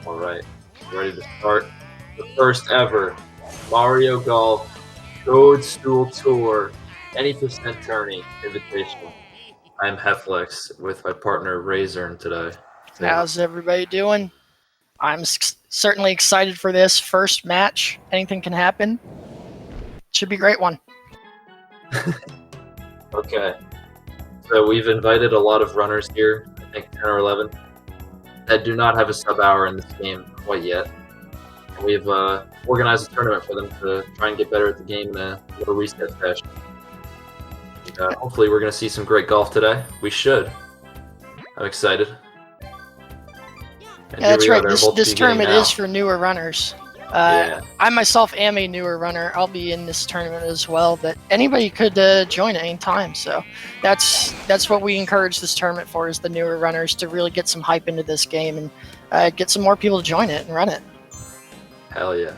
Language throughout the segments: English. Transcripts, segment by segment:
Alright, ready to start the first ever Mario Golf Toadstool Tour any % Tourney Invitational. I'm Heflex with my partner Razorn today. How's everybody doing? I'm certainly excited for this first match. Anything can happen. Should be a great one. Okay, so we've invited a lot of runners here, I think 10 or 11, that do not have a sub-hour in this game quite yet. And we've organized a tournament for them to try and get better at the game in a little reset fashion. And, hopefully we're going to see some great golf today. We should. I'm excited. And yeah, that's right. They're both This tournament now. is for newer runners. Yeah. I myself am a newer runner. I'll be in this tournament as well, but anybody could join at any time. So that's what we encourage this tournament for, is the newer runners to really get some hype into this game and get some more people to join it and run it. Hell yeah.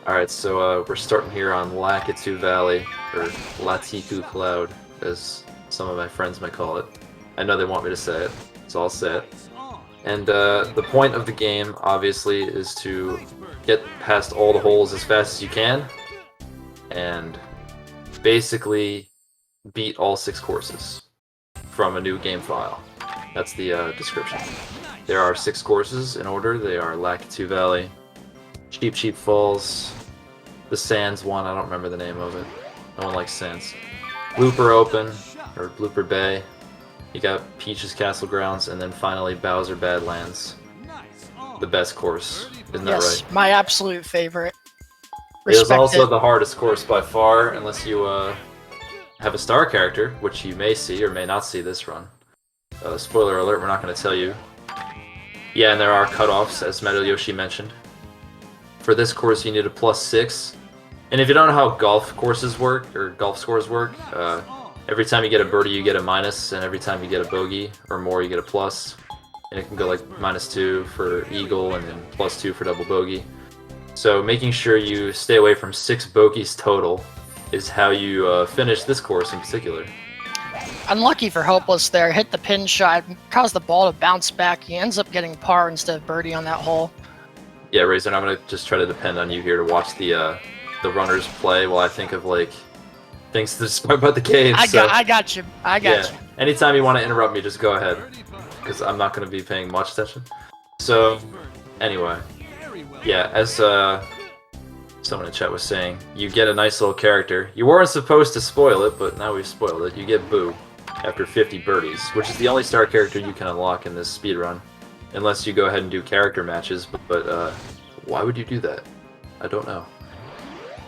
Alright, so we're starting here on Lakitu Valley, or Latiku Cloud, as some of my friends might call it. I know they want me to say it, so I'll say it. And the point of the game, obviously, is to get past all the holes as fast as you can, and basically beat all 6 courses from a new game file. That's the description. There are 6 courses in order. They are Lakitu Valley, Cheap Cheap Falls, the Sands one, I don't remember the name of it. No one likes Sands. Blooper Open, or Blooper Bay. You got Peach's Castle Grounds, and then finally Bowser Badlands. The best course, isn't that Yes, right? my absolute favorite. It is Respect also it. the hardest course by far, unless you have a star character, which you may see or may not see this run. Spoiler alert, we're not going to tell you. Yeah, and there are cutoffs, as Metal Yoshi mentioned. For this course, you need a +6. And if you don't know how golf courses work, or golf scores work, every time you get a birdie, you get a minus, and every time you get a bogey or more, you get a plus. And it can go like -2 for eagle, and then +2 for double bogey. So making sure you stay away from 6 bogeys total is how you finish this course in particular. Unlucky for Hopeless there. Hit the pin shot, caused the ball to bounce back. He ends up getting par instead of birdie on that hole. Yeah, Razor, I'm going to just try to depend on you here to watch the runners play while I think of, like, things to describe about the game. I got you. I got you. Anytime you want to interrupt me, just go ahead, because I'm not going to be paying much attention. So, anyway, yeah, as someone in chat was saying, you get a nice little character. You weren't supposed to spoil it, but now we've spoiled it. You get Boo after 50 birdies, which is the only star character you can unlock in this speedrun, unless you go ahead and do character matches, but why would you do that? I don't know.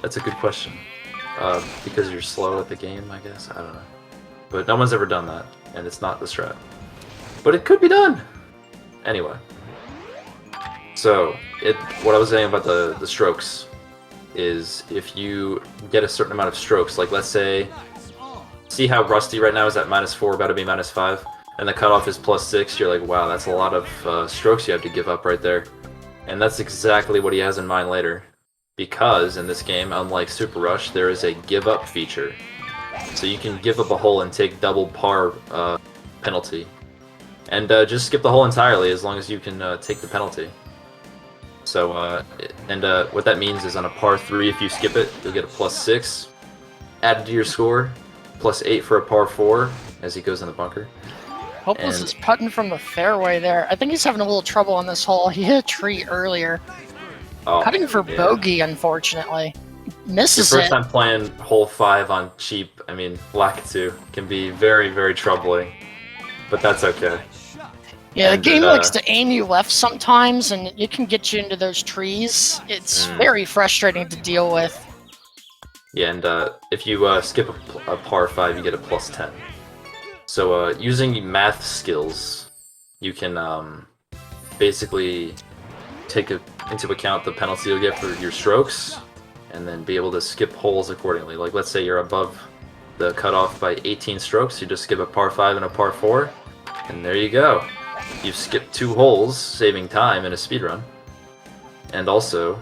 That's a good question. Because you're slow at the game, I guess? I don't know. But no one's ever done that, and it's not the strat. But it could be done! Anyway. So, what I was saying about the strokes is if you get a certain amount of strokes, like let's say, see how Rusty right now is at -4, about to be -5, and the cutoff is +6, you're like, wow, that's a lot of strokes you have to give up right there. And that's exactly what he has in mind later. Because in this game, unlike Super Rush, there is a give up feature. So you can give up a hole and take double par penalty. And just skip the hole entirely as long as you can take the penalty. So, what that means is on a par 3, if you skip it, you'll get a +6 added to your score, +8 for a par 4 as he goes in the bunker. Hopeless is putting from the fairway there. I think he's having a little trouble on this hole. He hit a tree earlier. Putting for bogey, unfortunately. Misses Your it. first time playing hole 5 on cheap, I mean, Lakitu, can be very, very troubling. But that's okay. Yeah, the game likes to aim you left sometimes, and it can get you into those trees. It's very frustrating to deal with. Yeah, and if you skip a par 5, you get a +10. So using math skills, you can basically take into account the penalty you'll get for your strokes, and then be able to skip holes accordingly. Like, let's say you're above the cutoff by 18 strokes, you just skip a par 5 and a par 4, and there you go. You've skipped 2 holes, saving time in a speedrun. And also,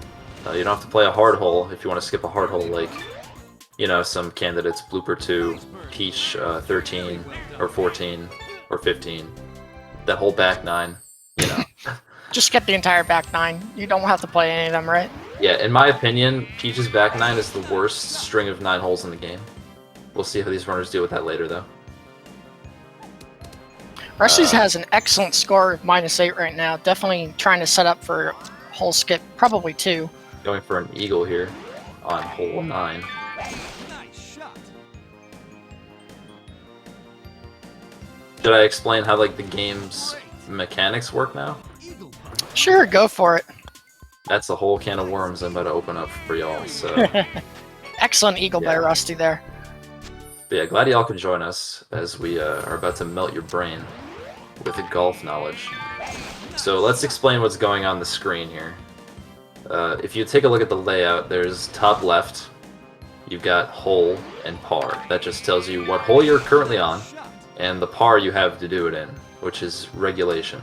you don't have to play a hard hole if you want to skip a hard hole, like, you know, some candidates, Blooper 2, Peach 13, or 14, or 15. That whole back 9, you know. Just skip the entire back 9. You don't have to play any of them, right? Yeah, in my opinion, Peach's back 9 is the worst string of 9 holes in the game. We'll see how these runners deal with that later, though. Rusty's has an excellent score of -8 right now. Definitely trying to set up for hole skip, probably 2. Going for an eagle here on hole 9. Should I explain how, like, the game's mechanics work now? Sure, go for it. That's a whole can of worms I'm about to open up for y'all, so... Excellent eagle by Rusty there. But yeah, glad y'all can join us as we are about to melt your brain with the golf knowledge. So let's explain what's going on the screen here. If you take a look at the layout, there's top left, you've got hole and par. That just tells you what hole you're currently on, and the par you have to do it in, which is regulation.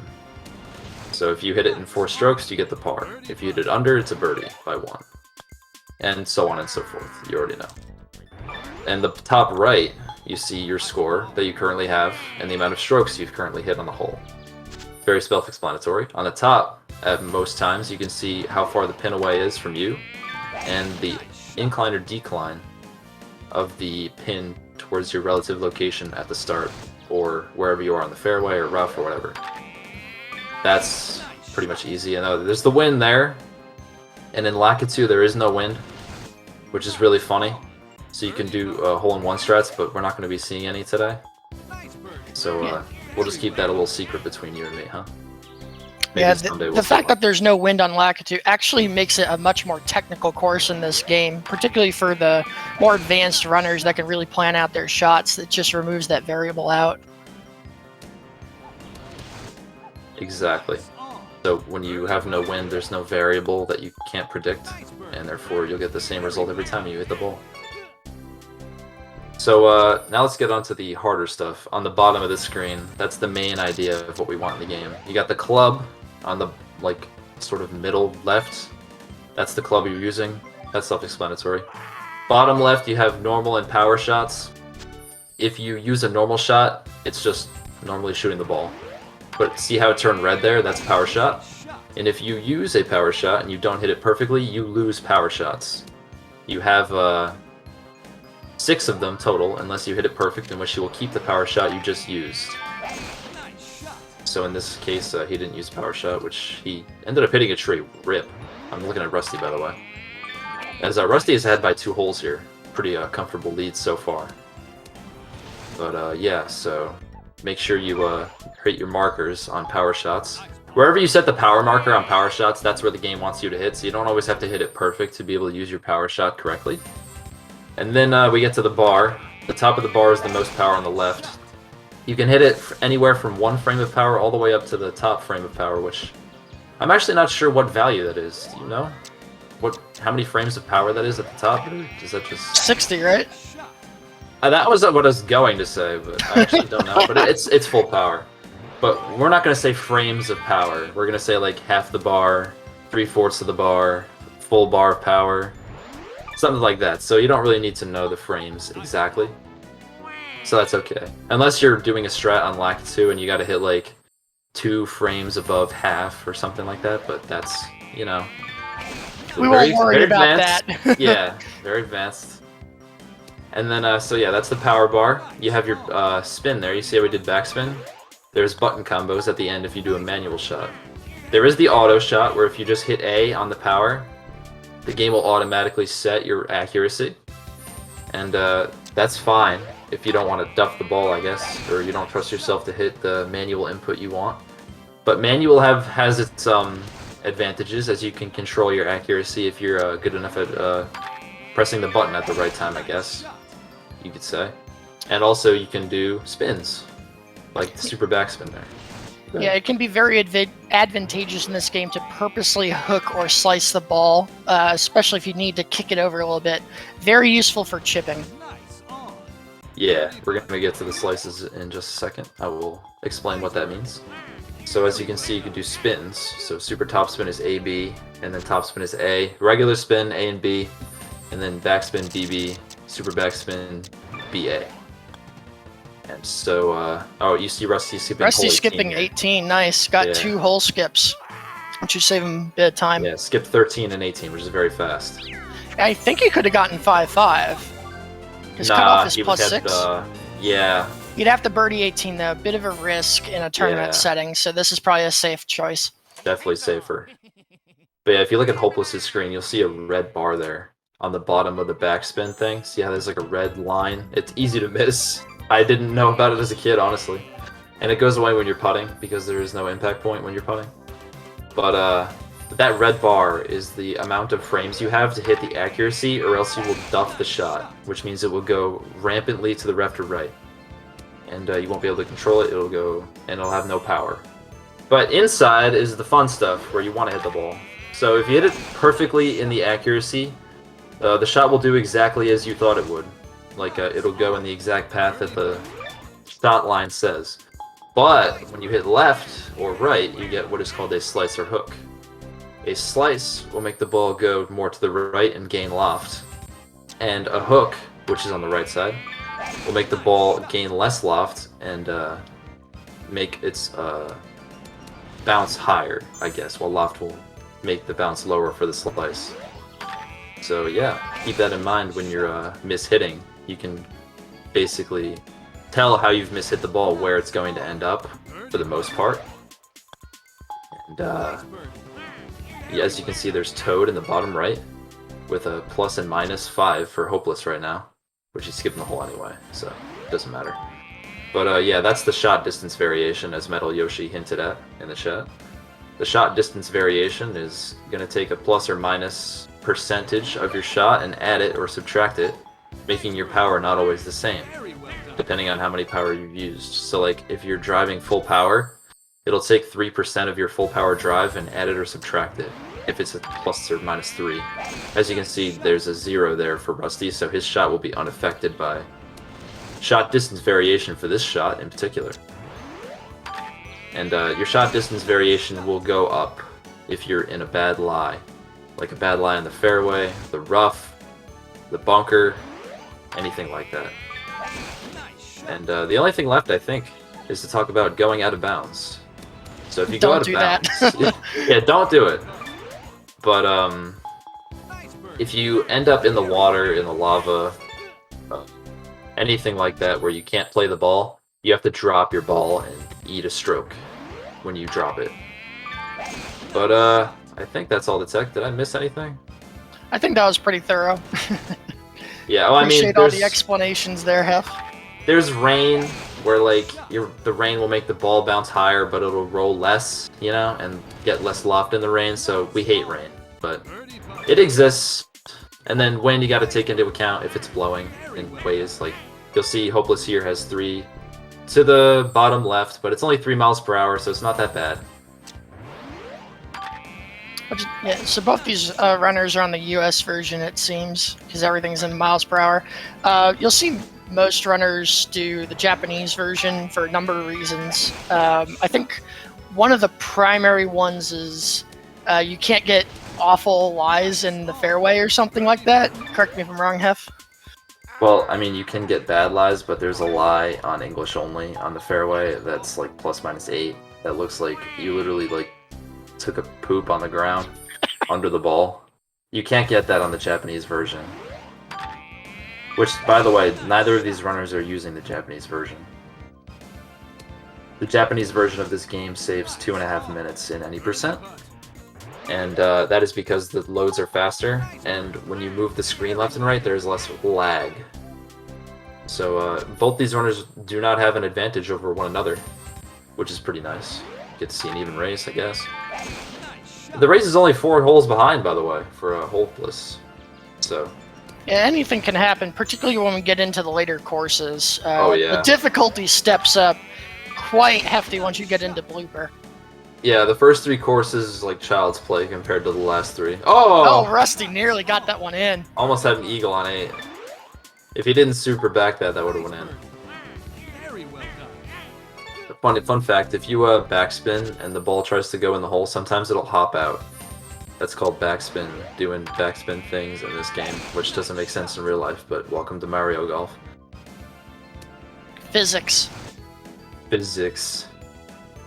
So if you hit it in 4 strokes, you get the par. If you hit it under, it's a birdie by 1. And so on and so forth. You already know. And the top right, you see your score that you currently have and the amount of strokes you've currently hit on the hole. Very self-explanatory. On the top, at most times, you can see how far the pin away is from you and the incline or decline of the pin towards your relative location at the start, or wherever you are on the fairway or rough or whatever. That's pretty much easy. I know there's the wind there, and in Lakitu there is no wind, which is really funny. So you can do hole-in-one strats, but we're not going to be seeing any today. So we'll just keep that a little secret between you and me, huh? Maybe yeah, the fact that there's no wind on Lakitu actually makes it a much more technical course in this game, particularly for the more advanced runners that can really plan out their shots. It just removes that variable out. Exactly. So when you have no wind, there's no variable that you can't predict, and therefore you'll get the same result every time you hit the ball. So now let's get on to the harder stuff. On the bottom of the screen, that's the main idea of what we want in the game. You got the club on the, like, sort of middle left. That's the club you're using. That's self-explanatory. Bottom left, you have normal and power shots. If you use a normal shot, it's just normally shooting the ball. But see how it turned red there? That's power shot. And if you use a power shot and you don't hit it perfectly, you lose power shots. You have 6 of them total, unless you hit it perfect, in which you will keep the power shot you just used. So in this case, he didn't use power shot, which he ended up hitting a tree. Rip. I'm looking at Rusty, by the way. As Rusty is ahead by 2 holes here. Pretty comfortable lead so far. But yeah, so make sure you hit your markers on power shots. Wherever you set the power marker on power shots, that's where the game wants you to hit, so you don't always have to hit it perfect to be able to use your power shot correctly. And then we get to the bar. The top of the bar is the most power on the left. You can hit it anywhere from 1 frame of power all the way up to the top frame of power, which I'm actually not sure what value that is. Do you know how many frames of power that is at the top? Is that just 60, right? that was what I was going to say, but I actually don't know. But it's full power. But we're not going to say frames of power. We're going to say like half the bar, 3/4 of the bar, full bar of power. Something like that, so you don't really need to know the frames exactly. So that's okay. Unless you're doing a strat on Lakitu and you gotta hit like 2 frames above half or something like that, but that's, you know. So We won't worry very about advanced. that. Yeah, very advanced. And then, so yeah, that's the power bar. You have your spin there. You see how we did backspin? There's button combos at the end if you do a manual shot. There is the auto shot, where if you just hit A on the power, the game will automatically set your accuracy. And that's fine if you don't want to duff the ball, I guess, or you don't trust yourself to hit the manual input you want. But manual has its advantages, as you can control your accuracy if you're good enough at pressing the button at the right time, I guess you could say. And also you can do spins, like the super backspin there. Yeah, it can be very advantageous in this game to purposely hook or slice the ball, especially if you need to kick it over a little bit. Very useful for chipping. Yeah, we're going to get to the slices in just a second. I will explain what that means. So as you can see, you can do spins. So super top spin is A, B, and then top spin is A. Regular spin, A and B, and then backspin, BB, super backspin, BA. And so, oh, you see Rusty skipping Rusty hole 18 skipping here. 18, nice. Got Yeah. 2 hole skips, which should save him a bit of time. Yeah, skipped 13 and 18, which is very fast. I think he could have gotten 5-5. His cutoff is he plus had, 6. yeah, You'd have to birdie 18 though, a bit of a risk in a tournament Yeah. setting, so this is probably a safe choice. definitely safer. But yeah, if you look at Hopeless's screen, you'll see a red bar there on the bottom of the backspin thing. See how there's like a red line? It's easy to miss. I didn't know about it as a kid, honestly. And it goes away when you're putting, because there is no impact point when you're putting. But that red bar is the amount of frames you have to hit the accuracy, or else you will duff the shot, which means it will go rampantly to the left or right. And you won't be able to control it, it'll go, and it'll have no power. But inside is the fun stuff, where you want to hit the ball. So if you hit it perfectly in the accuracy, the shot will do exactly as you thought it would. Like, it'll go in the exact path that the shot line says. But when you hit left or right, you get what is called a slice or hook. A slice will make the ball go more to the right and gain loft. And a hook, which is on the right side, will make the ball gain less loft and make its bounce higher, I guess, while loft will make the bounce lower for the slice. So yeah, keep that in mind when you're mishitting. You can basically tell how you've mishit the ball, where it's going to end up, for the most part. And yeah, as you can see, there's Toad in the bottom right, with a plus and minus 5 for Hopeless right now, which he's skipping the hole anyway, so it doesn't matter. But yeah, that's the shot distance variation, as Metal Yoshi hinted at in the chat. The shot distance variation is going to take a plus or minus percentage of your shot and add it or subtract it, making your power not always the same, depending on how many power you've used. So like, if you're driving full power, it'll take 3% of your full power drive and add it or subtract it, if it's a plus or minus 3. As you can see, there's a 0 there for Rusty, so his shot will be unaffected by shot distance variation for this shot in particular. And your shot distance variation will go up if you're in a bad lie. Like a bad lie in the fairway, the rough, the bunker, anything like that. And the only thing left, I think, is to talk about going out of bounds. So if you go out of bounds, yeah, don't do it. But if you end up in the water, in the lava, anything like that where you can't play the ball, you have to drop your ball and eat a stroke when you drop it. But I think that's all the tech. Did I miss anything? I think that was pretty thorough. Yeah, well, I mean, Appreciate all the explanations there, Hef. There's rain, where like the rain will make the ball bounce higher, but it'll roll less, you know, and get less loft in the rain. So we hate rain, but it exists. And then wind, you got to take into account if it's blowing in ways. Like you'll see, Hopeless here has 3 to the bottom left, but it's only 3 miles per hour, so it's not that bad. Yeah, so both these runners are on the US version, it seems, because everything's in miles per hour. You'll see most runners do the Japanese version for a number of reasons. I think one of the primary ones is you can't get awful lies in the fairway or something like that. Correct me if I'm wrong, Hef. Well, I mean, you can get bad lies, but there's a lie on English only on the fairway that's like plus minus 8. That looks like you literally like took a poop on the ground. under the ball. You can't get that on the Japanese version. Which, by the way, neither of these runners are using the Japanese version. The Japanese version of this game saves 2.5 minutes in any percent. And that is because the loads are faster, and when you move the screen left and right, there's less lag. So both these runners do not have an advantage over one another, which is pretty nice. Get to see an even race, I guess. The race is only 4 holes behind, by the way, for Hopeless. So. Yeah, anything can happen, particularly when we get into the later courses. Oh yeah. The difficulty steps up quite hefty once you get into Blooper. Yeah, the first 3 courses is like child's play compared to the last 3. Oh! Oh, Rusty nearly got that one in. Almost had an eagle on 8. If he didn't super back that would have went in. Fun fact, if you backspin and the ball tries to go in the hole, sometimes it'll hop out. That's called backspin, doing backspin things in this game, which doesn't make sense in real life, but welcome to Mario Golf. Physics. Physics.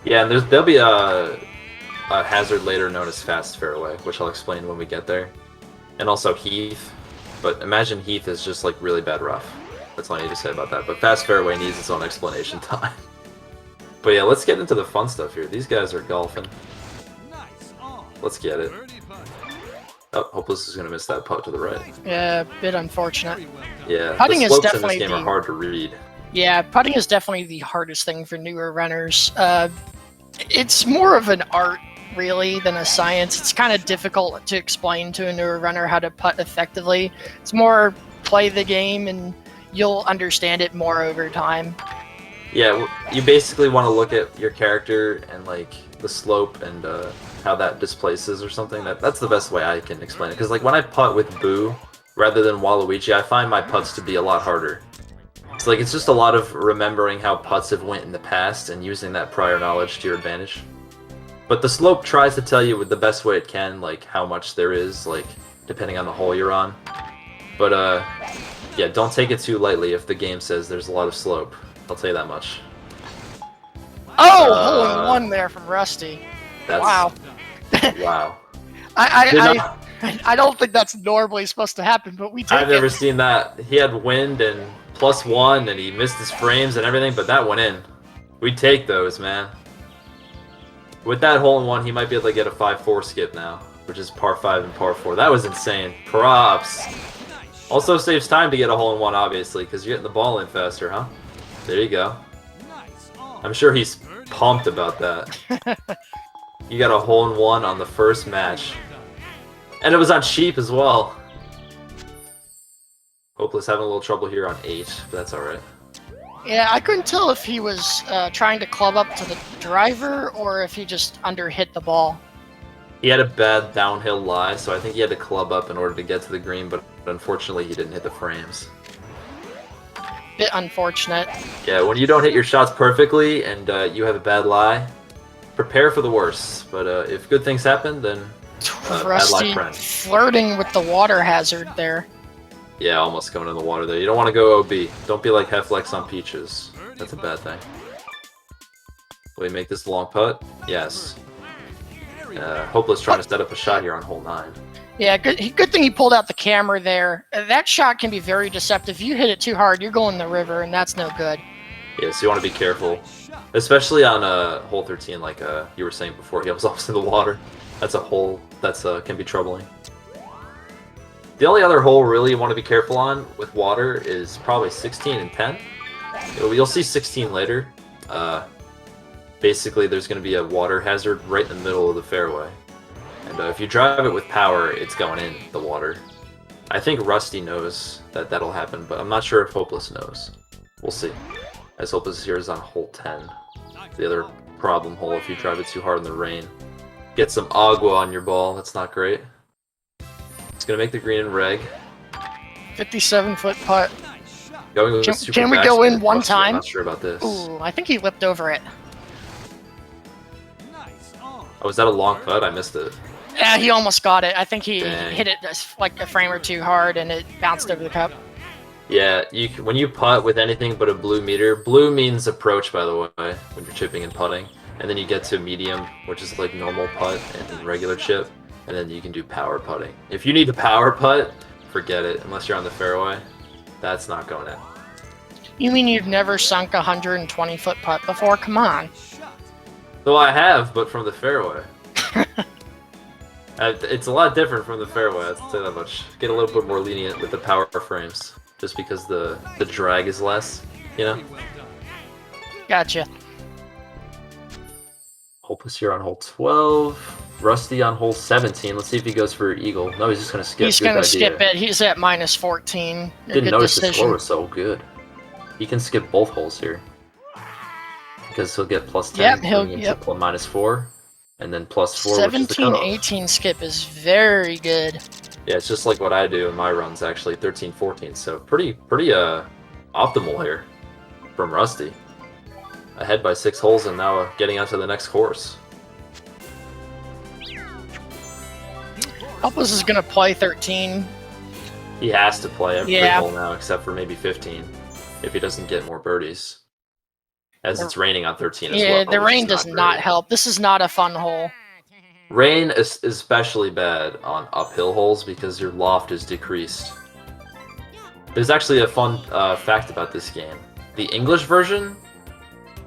Yeah, and there'll be a hazard later known as Fast Fairway, which I'll explain when we get there. And also Heath, but imagine Heath is just like really bad rough. That's all I need to say about that, but Fast Fairway needs its own explanation time. But yeah, let's get into the fun stuff here. These guys are golfing. Let's get it. Oh, Hopeless is going to miss that putt to the right. Yeah, a bit unfortunate. Yeah, putting the is slopes definitely in this game are hard to read. Yeah, putting is definitely the hardest thing for newer runners. It's more of an art, really, than a science. It's kind of difficult to explain to a newer runner how to putt effectively. It's more play the game and you'll understand it more over time. Yeah, you basically want to look at your character and like the slope and how that displaces or something. That's the best way I can explain it. Because like when I putt with Boo rather than Waluigi, I find my putts to be a lot harder. It's like it's just a lot of remembering how putts have went in the past and using that prior knowledge to your advantage. But the slope tries to tell you with the best way it can, like how much there is, like depending on the hole you're on. But yeah, don't take it too lightly if the game says there's a lot of slope. I'll tell you that much. Oh, hole-in-one there from Rusty. Wow. Wow. I don't think that's normally supposed to happen, but we take I've never seen that. He had wind and +1, and he missed his frames and everything, but that went in. We take those, man. With that hole-in-one, he might be able to get a 5-4 skip now, which is par 5 and par 4. That was insane. Props. Also saves time to get a hole-in-one, obviously, because you're getting the ball in faster, huh? There you go. I'm sure he's pumped about that. You got a hole-in-one on the first match. And it was on cheap as well. Hopeless having a little trouble here on 8, but that's alright. Yeah, I couldn't tell if he was trying to club up to the driver or if he just underhit the ball. He had a bad downhill lie, so I think he had to club up in order to get to the green, but unfortunately he didn't hit the frames. Bit unfortunate. Yeah, when you don't hit your shots perfectly and you have a bad lie, prepare for the worst. But if good things happen, then Rusty flirting with the water hazard there. Yeah, almost going in the water there. You don't want to go OB. Don't be like Heflex on Peaches. That's a bad thing. Will he make this long putt? Yes. Hopeless trying to set up a shot here on hole 9. Yeah, good thing he pulled out the camera there. That shot can be very deceptive. If you hit it too hard, you're going in the river, and that's no good. Yeah, so you want to be careful. Especially on hole 13, like you were saying before, he was almost in the water. That's a hole that's can be troubling. The only other hole really you want to be careful on with water is probably 16 and 10. You'll see 16 later. Basically, there's going to be a water hazard right in the middle of the fairway. And if you drive it with power, it's going in the water. I think Rusty knows that that'll happen, but I'm not sure if Hopeless knows. We'll see. As Hopeless here is on hole 10. The other problem hole if you drive it too hard in the rain. Get some agua on your ball, that's not great. It's going to make the green in reg. 57-foot putt. Going with super can we go in one time? I'm not sure about this. Ooh, I think he lipped over it. Oh, was that a long putt? I missed it. Yeah, he almost got it. I think he Dang. hit it like a frame or two hard, and it bounced over the cup. Yeah, when you putt with anything but a blue meter, blue means approach, by the way, when you're chipping and putting, and then you get to medium, which is like normal putt and regular chip. and then you can do power putting. If you need to power putt, forget it. Unless you're on the fairway, that's not going in. You mean you've never sunk a 120-foot putt before? Come on. Well, I have, but from the fairway. It's a lot different from the fairway, I'll say that much. Get a little bit more lenient with the power frames, just because the drag is less, you know? Gotcha. Hopeless here on hole 12. Rusty on hole 17. Let's see if he goes for eagle. No, he's just going to skip. He's going to skip it. He's at minus 14. Didn't notice the score was so good. He can skip both holes here. Because he'll get plus 10. Yep, he'll minus 4. And then plus 4, 17, 18 skip is very good. Yeah, it's just like what I do in my runs, actually. 13, 14. So pretty optimal here from Rusty. Ahead by 6 holes and now getting onto the next course. Hopeless is going to play 13. He has to play every hole now except for maybe 15 if he doesn't get more birdies. As it's raining on 13 as well. Yeah, the rain does not help. This is not a fun hole. Rain is especially bad on uphill holes because your loft is decreased. There's actually a fun fact about this game. The English version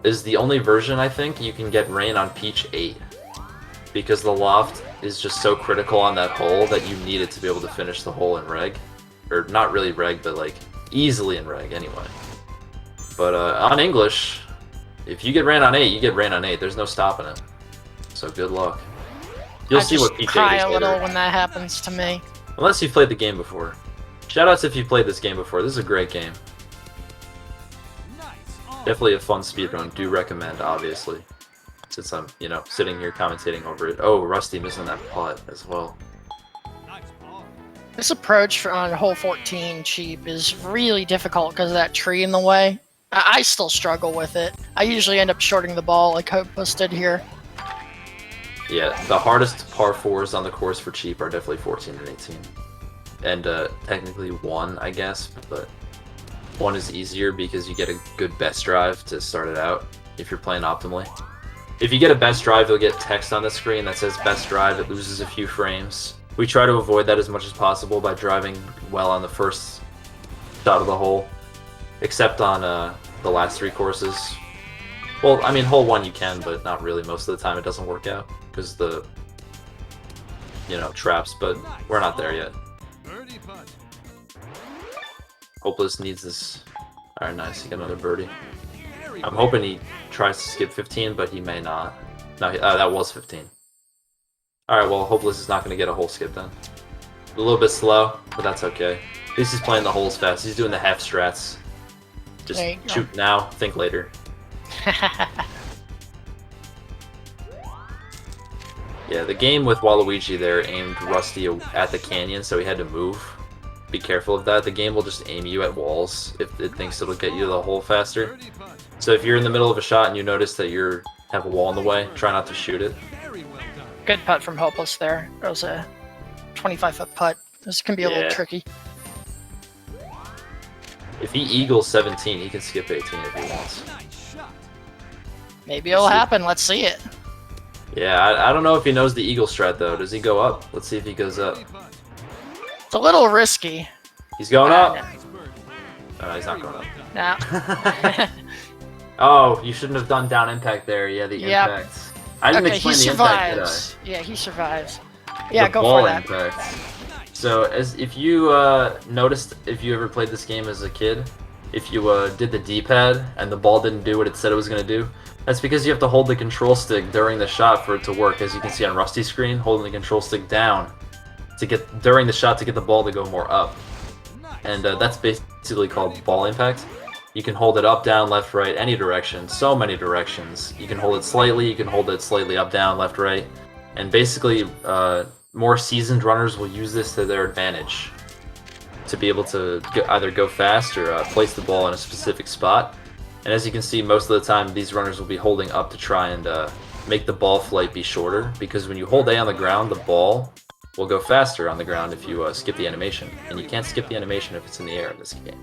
is the only version, I think, you can get rain on Peach 8. Because the loft is just so critical on that hole that you need it to be able to finish the hole in reg. Or not really reg, but like easily in reg anyway. But on English, if you get rain on 8, you get rain on 8. There's no stopping it. So good luck. You'll see what Peach 8 is cry a little later. when that happens to me. Unless you've played the game before. Shoutouts if you've played this game before. This is a great game. Definitely a fun speedrun. Do recommend, obviously. Since I'm, sitting here commentating over it. Oh, Rusty missing that putt as well. This approach on hole 14 cheap is really difficult because of that tree in the way. I still struggle with it. I usually end up shorting the ball like Hopeless did here. Yeah, the hardest par 4s on the course for cheap are definitely 14 and 18. And technically 1, I guess, but 1 is easier because you get a good best drive to start it out if you're playing optimally. If you get a best drive, you'll get text on the screen that says best drive. It loses a few frames. We try to avoid that as much as possible by driving well on the first shot of the hole, except on the last 3 courses. Well, I mean, hole 1 you can, but not really. Most of the time it doesn't work out because the, traps, but we're not there yet. Hopeless needs this. Alright, nice. He got another birdie. I'm hoping he tries to skip 15, but he may not. No, that was 15. Alright, well, Hopeless is not going to get a hole skip then. A little bit slow, but that's okay. At least he's playing the holes fast. He's doing the half strats. Just shoot now, think later. Yeah, the game with Waluigi there aimed Rusty at the canyon, so he had to move. Be careful of that. The game will just aim you at walls if it thinks it'll get you to the hole faster. So if you're in the middle of a shot and you notice that you have a wall in the way, try not to shoot it. Good putt from Hopeless there. That was a 25-foot putt. This can be a little tricky. If he eagles 17, he can skip 18 if he wants. Maybe it'll happen. Let's see it. Yeah, I don't know if he knows the eagle strat, though. Does he go up? Let's see if he goes up. It's a little risky. He's going up. No, he's not going up. No. Oh, you shouldn't have done down impact there. Yeah, the impact. I didn't explain the impact, did I? Yeah, he survives. Yeah, go for that. Impact. So, if you noticed, if you ever played this game as a kid, if you did the D-pad and the ball didn't do what it said it was going to do, that's because you have to hold the control stick during the shot for it to work. As you can see on Rusty's screen, holding the control stick down to get during the shot to get the ball to go more up. And that's basically called ball impact. You can hold it up, down, left, right, any direction, so many directions. You can hold it slightly, you can hold it slightly up, down, left, right. And basically, more seasoned runners will use this to their advantage to be able to either go fast or place the ball in a specific spot. And as you can see, most of the time, these runners will be holding up to try and make the ball flight be shorter, because when you hold A on the ground, the ball will go faster on the ground if you skip the animation. And you can't skip the animation if it's in the air in this game.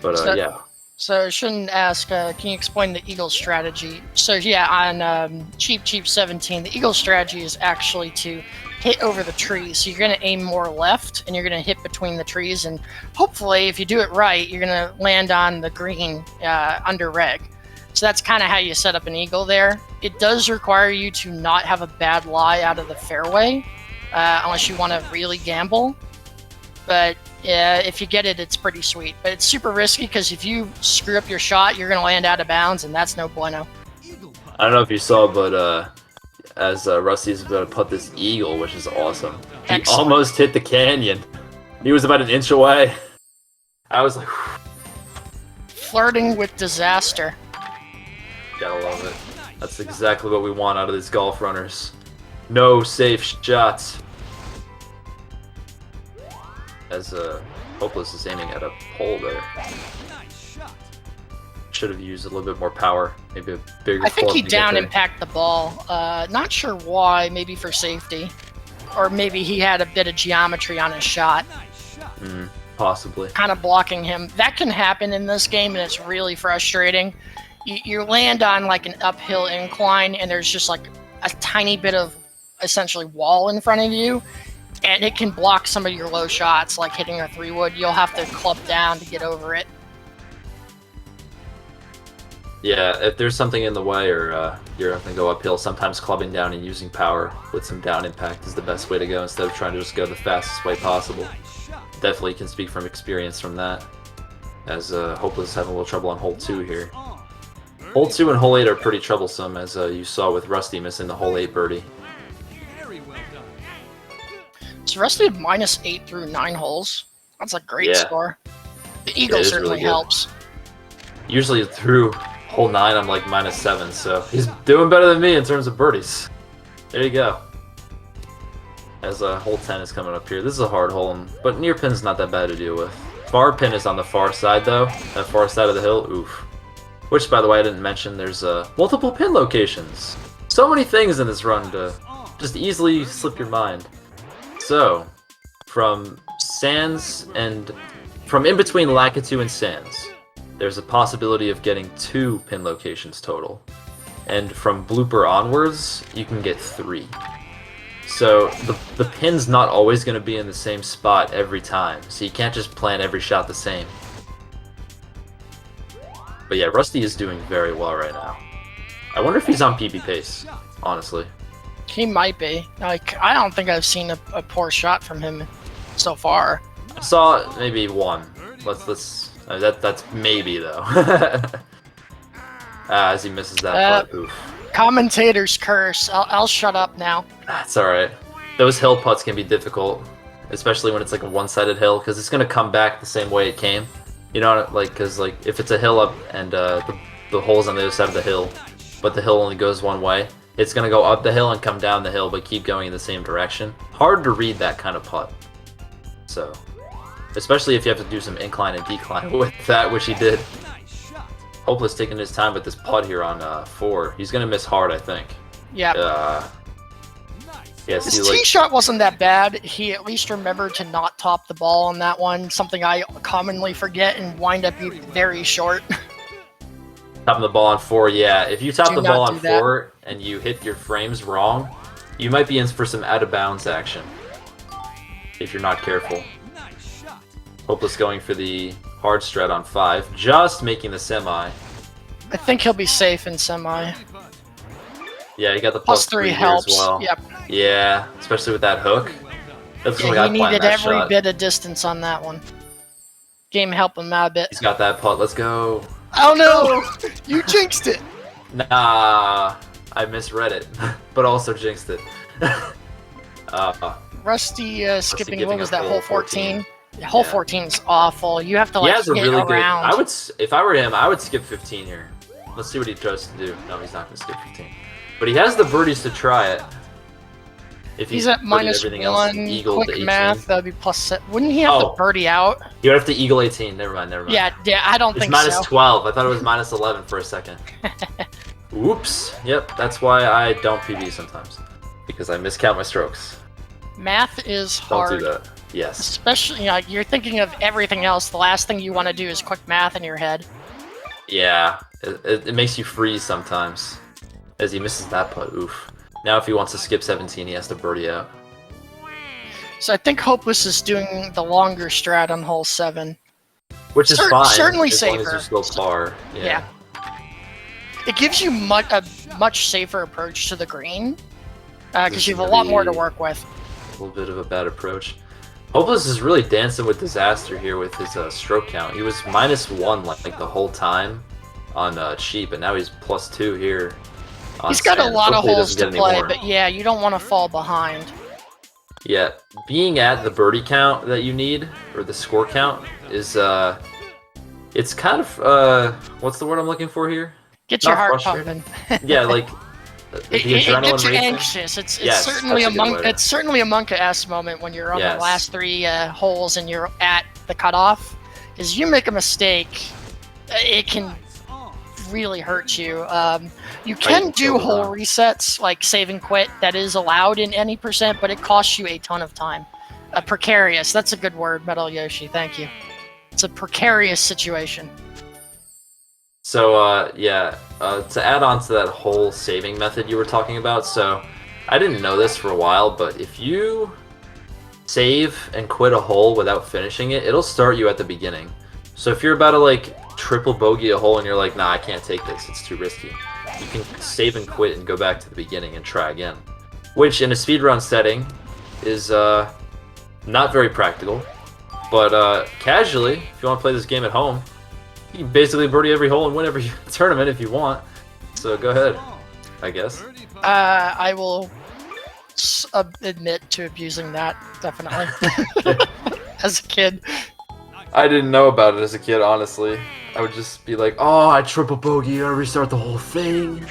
But yeah. So I shouldn't ask, can you explain the eagle strategy? So yeah, on Cheap 17, the eagle strategy is actually to hit over the trees. So you're going to aim more left, and you're going to hit between the trees. And hopefully, if you do it right, you're going to land on the green under reg. So that's kind of how you set up an eagle there. It does require you to not have a bad lie out of the fairway, unless you want to really gamble. But if you get it, it's pretty sweet. But it's super risky because if you screw up your shot, you're going to land out of bounds, and that's no bueno. I don't know if you saw, but as Rusty's about to put this eagle, which is awesome. He Excellent. almost hit the canyon. He was about an inch away. I was like, Flirting with disaster. gotta love it. That's exactly what we want out of these golf runners. No safe shots. As Hopeless is aiming at a pole there. Should have used a little bit more power. Maybe a bigger I think club he to get down there. impact the ball. Not sure why. Maybe for safety, or maybe he had a bit of geometry on his shot, Possibly. kind of blocking him. That can happen in this game, and it's really frustrating. You land on like an uphill incline, and there's just like a tiny bit of essentially wall in front of you, and it can block some of your low shots, like hitting a 3-wood. You'll have to club down to get over it. Yeah, if there's something in the way or you're having to go uphill, sometimes clubbing down and using power with some down impact is the best way to go instead of trying to just go the fastest way possible. Definitely can speak from experience from that, as Hopeless having a little trouble on hole 2 here. Hole 2 and hole 8 are pretty troublesome, as you saw with Rusty missing the hole 8 birdie. So Rusty had -8 through 9 holes. That's a great Yeah. score. The eagle is certainly really good. helps. Usually through hole 9 I'm like -7, so he's doing better than me in terms of birdies. There you go. As hole 10 is coming up here. This is a hard hole, but near pin's not that bad to deal with. Far pin is on the far side though. That far side of the hill, oof. Which, by the way, I didn't mention, there's multiple pin locations. So many things in this run to just easily slip your mind. So, from Sands and from in between Lakitu and Sands, there's a possibility of getting 2 pin locations total. And from Blooper onwards, you can get 3. So the pin's not always going to be in the same spot every time, so you can't just plan every shot the same. But yeah, Rusty is doing very well right now. I wonder if he's on PB pace, honestly. He might be. Like, I don't think I've seen a poor shot from him so far. I saw maybe 1. That's maybe though. As he misses that putt, oof. Commentator's curse. I'll shut up now. That's alright. Those hill putts can be difficult, especially when it's like a one-sided hill, because it's going to come back the same way it came. You know, like, because like if it's a hill up and the hole's on the other side of the hill, but the hill only goes one way, it's going to go up the hill and come down the hill, but keep going in the same direction. Hard to read that kind of putt. So, especially if you have to do some incline and decline with that, which he did. Hopeless taking his time with this putt here on 4. He's going to miss hard, I think. Yeah. Yeah, His see, tee like, shot wasn't that bad. He at least remembered to not top the ball on that one, something I commonly forget and wind up being very short. topping the ball on 4, yeah. If you top Do the not ball do on that. 4 and you hit your frames wrong, you might be in for some out-of-bounds action if you're not careful. Hopeless going for the hard strat on 5, just making the semi. I think he'll be safe in semi. Yeah, you got the Plus +3 3 here helps. as well. Yep. Yeah, especially with that hook. That's Yeah, like I he planned needed that every shot. bit of distance on that one. Game helped him out a bit. He's got that putt. Let's go. Oh no! You jinxed it! Nah, I misread it, but also jinxed it. Rusty skipping, giving what was up that, hole hole 14? 14. Hole Yeah. 14 is awful. You have to He like has a hit really good. around. If I were him, I would skip 15 here. Let's see what he tries to do. No, he's not going to skip 15. But he has the birdies to try it. If He's at birdied everything else, -1. eagled to Quick 18. math, that'd be +7. Wouldn't he have Oh. to birdie out? He would have to eagle 18. Never mind. Yeah, I don't It's think minus so. 12. I thought it was minus 11 for a second. Oops. Yep, that's why I don't PB sometimes. Because I miscount my strokes. Math is Don't hard. do that. Yes. Especially, you're thinking of everything else. The last thing you want to do is quick math in your head. Yeah. It makes you freeze sometimes. As he misses that putt. Oof. Now if he wants to skip 17, he has to birdie out. So I think Hopeless is doing the longer strat on hole 7. Which is fine. Certainly as safer. long as you still par. Yeah. It gives you a much safer approach to the green because you have a lot more to work with. A little bit of a bad approach. Hopeless is really dancing with disaster here with his stroke count. He was -1 like the whole time on cheap, and now he's +2 here. He's got a lot of holes to play, but yeah, you don't want to fall behind. Yeah, being at the birdie count that you need, or the score count, is it's kind of what's the word I'm looking for here? Get your heart pumping. Yeah, like it gets you anxious. It's certainly a monk-ass moment when you're on the last 3 holes and you're at the cutoff. Because you make a mistake, it can really hurt you. You can do hole resets, like save and quit. That is allowed in any percent, but it costs you a ton of time. Precarious. That's a good word, Metal Yoshi. Thank you. It's a precarious situation. So, to add on to that whole saving method you were talking about, so I didn't know this for a while, but if you save and quit a hole without finishing it, it'll start you at the beginning. So if you're about to, like, triple bogey a hole and you're like, nah, I can't take this, it's too risky, you can save and quit and go back to the beginning and try again. Which, in a speedrun setting, is not very practical, but casually, if you want to play this game at home, you can basically birdie every hole and win every tournament if you want. So go ahead, I guess. I will admit to abusing that, definitely. As a kid. I didn't know about it as a kid, honestly. I would just be like, oh, I triple bogey, I restart the whole thing.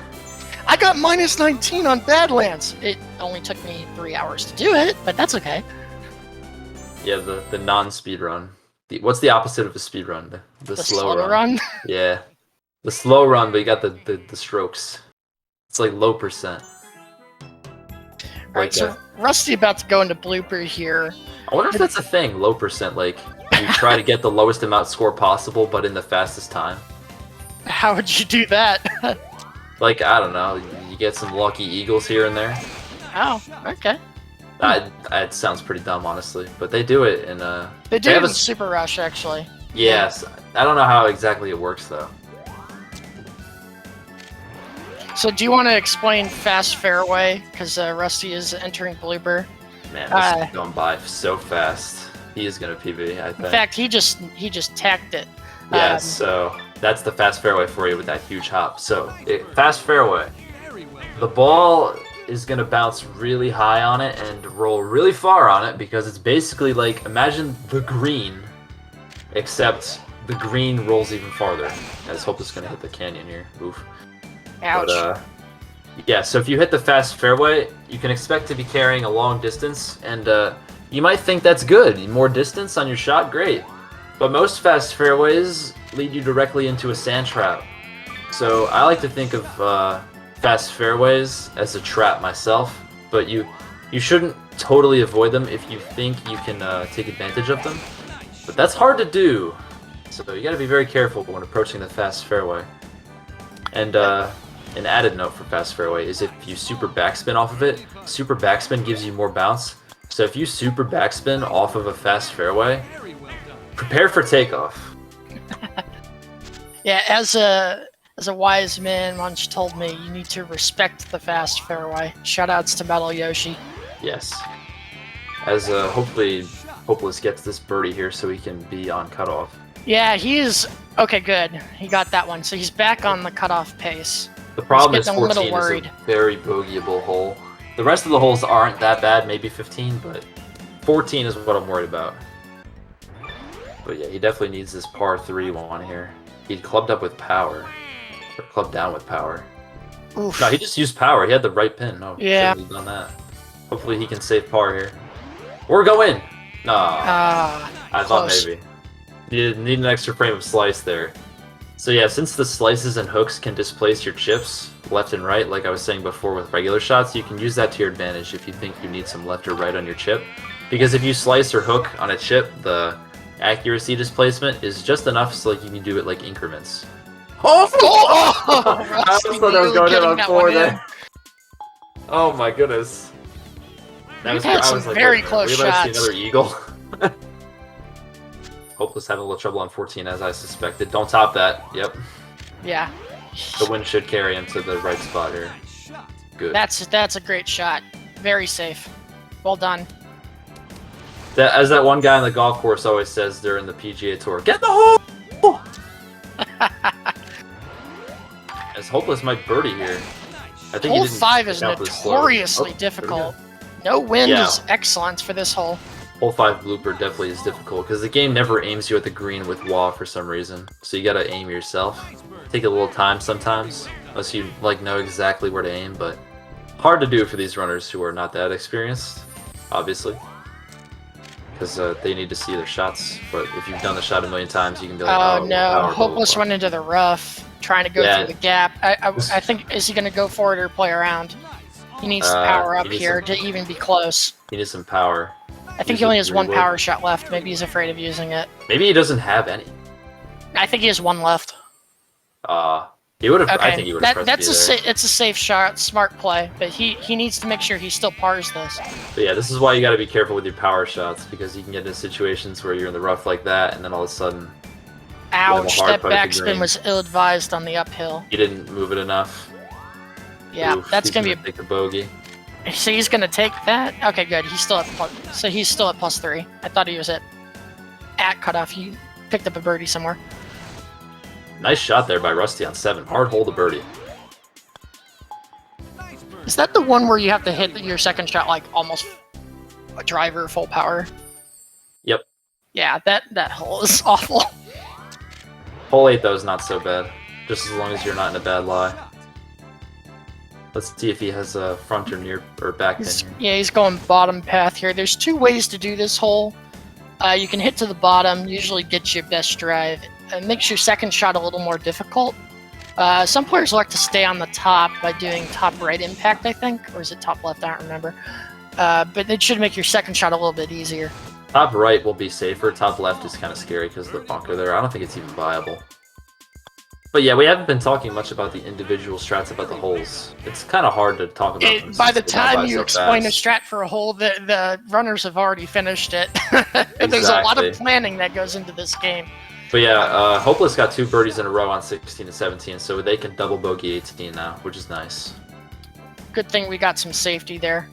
I got -19 on Badlands. It only took me 3 hours to do it, but that's okay. Yeah, the non-speedrun. What's the opposite of a speedrun? The slow run. Yeah. The slow run, but you got the strokes. It's like low percent. Alright, so Rusty about to go into blooper here. I wonder if that's a thing, low percent, like you try to get the lowest amount score possible, but in the fastest time. How would you do that? Like, I don't know, you get some lucky eagles here and there. Oh, okay. It sounds pretty dumb, honestly, but they do it in They do it in Super Rush, actually. Yes, I don't know how exactly it works though. So, do you want to explain fast fairway? Because Rusty is entering blooper. Man, this is going by so fast. He is gonna PB, I think. In fact, he just tacked it. Yeah, so that's the fast fairway for you with that huge hop. So, fast fairway. The ball is going to bounce really high on it and roll really far on it because it's basically like, imagine the green, except the green rolls even farther. As Hopeless is going to hit the canyon here. Oof. Ouch. But, yeah, so if you hit the fast fairway, you can expect to be carrying a long distance, and you might think that's good. More distance on your shot, great. But most fast fairways lead you directly into a sand trap. So I like to think of fast fairways as a trap myself, but you shouldn't totally avoid them if you think you can take advantage of them. But that's hard to do, so you got to be very careful when approaching the fast fairway. And an added note for fast fairway is if you super backspin off of it, super backspin gives you more bounce. So if you super backspin off of a fast fairway, prepare for takeoff. Yeah, as a wise man once told me, you need to respect the fast fairway. Shoutouts to Metal Yoshi. Yes. As hopefully Hopeless gets this birdie here so he can be on cutoff. Yeah, he is... Okay, good. He got that one. So he's back on the cutoff pace. The problem is 14 is a very bogeyable hole. The rest of the holes aren't that bad, maybe 15, but 14 is what I'm worried about. But yeah, he definitely needs this par 3 one here. He clubbed up with power. Or clubbed down with power. Oof. No, he just used power. He had the right pin. No, yeah. Shouldn't have done that. Hopefully he can save par here. Or go in! No. I thought maybe. You need an extra frame of slice there. So yeah, since the slices and hooks can displace your chips left and right, like I was saying before with regular shots, you can use that to your advantage if you think you need some left or right on your chip. Because if you slice or hook on a chip, the accuracy displacement is just enough so like you can do it like increments. Oh! I just thought I was going in on 4 there. Oh my goodness. We've had some very close shots. See another eagle. Hopeless having a little trouble on 14, as I suspected. Don't top that. Yep. Yeah. The wind should carry him to the right spot here. Good. That's a great shot. Very safe. Well done. As that one guy on the golf course always says during the PGA Tour, get the hole! As Hopeless might birdie here. I think hole 5 is notoriously difficult. No wind is excellent for this hole. Hole 5 blooper definitely is difficult because the game never aims you at the green with wah for some reason. So you gotta aim yourself. Take a little time sometimes, unless you know exactly where to aim, but hard to do for these runners who are not that experienced, obviously. Because they need to see their shots, but if you've done the shot a million times, you can be like, oh no, Hopeless went into the rough, trying to go through the gap. I think, is he going to go for it or play around? He needs to power up here to even be close. He needs some power. I think he only has one power shot left. Maybe he's afraid of using it. Maybe he doesn't have any. I think he has one left. He would have. Okay. I think he would have. It's a safe shot, smart play, but he needs to make sure he still pars this. But yeah, this is why you got to be careful with your power shots, because you can get into situations where you're in the rough like that, and then all of a sudden. Ouch! That backspin was ill-advised on the uphill. He didn't move it enough. Yeah, that's gonna be take a bogey. So he's gonna take that. Okay, good. He's still at +3. I thought he was at cutoff. He picked up a birdie somewhere. Nice shot there by Rusty on 7. Hard hole to birdie. Is that the one where you have to hit your second shot like almost a driver full power? Yep. Yeah, that hole is awful. Hole 8 though is not so bad, just as long as you're not in a bad lie. Let's see if he has a front or near or back pin here. Yeah, he's going bottom path here. There's 2 ways to do this hole. You can hit to the bottom, usually gets your best drive. It makes your second shot a little more difficult. Some players like to stay on the top by doing top right impact, I think. Or is it top left? I don't remember. But it should make your second shot a little bit easier. Top right will be safer. Top left is kind of scary because of the bunker there. I don't think it's even viable. But yeah, we haven't been talking much about the individual strats about the holes. It's kind of hard to talk about them. By the time you explain a strat for a hole, the runners have already finished it. Exactly. There's a lot of planning that goes into this game. But yeah, Hopeless got 2 birdies in a row on 16 and 17, so they can double bogey 18 now, which is nice. Good thing we got some safety there.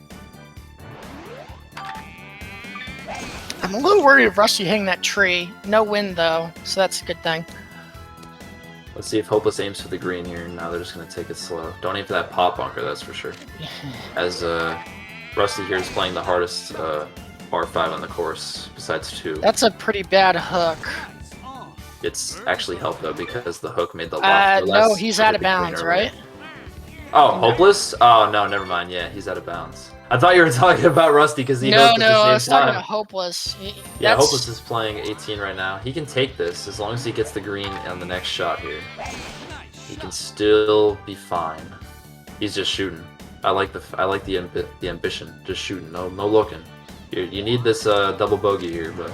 I'm a little worried of Rusty hitting that tree. No wind, though, so that's a good thing. Let's see if Hopeless aims for the green here. Now they're just going to take it slow. Don't aim for that pop bunker, that's for sure. As Rusty here is playing the hardest par 5 on the course, besides 2. That's a pretty bad hook. It's actually helped, though, because the hook made the loft no, he's out of bounds, right? Oh, Hopeless? Oh, no, never mind. Yeah, he's out of bounds. I thought you were talking about Rusty because he hooked at the same time. No, I was talking about Hopeless. Yeah, Hopeless is playing 18 right now. He can take this as long as he gets the green on the next shot here. He can still be fine. He's just shooting. I like the ambition. Just shooting. No looking. You need this double bogey here, but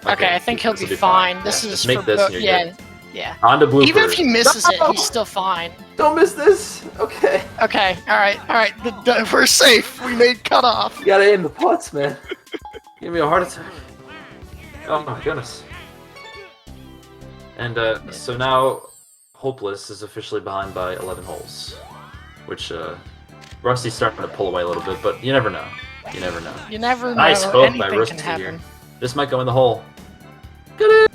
okay, I think he'll be fine. This is make this and you're good. Yeah. On to blooper. Even if he misses it, he's still fine. Don't miss this. Okay. Okay. All right. We're safe. We made cutoff. You gotta aim the putts, man. Give me a heart attack. Oh my goodness. And so now Hopeless is officially behind by 11 holes, which Rusty's starting to pull away a little bit, but you never know. You never know. You never know. Nice hook by Anything Rusty can happen. here. This might go in the hole. Get it.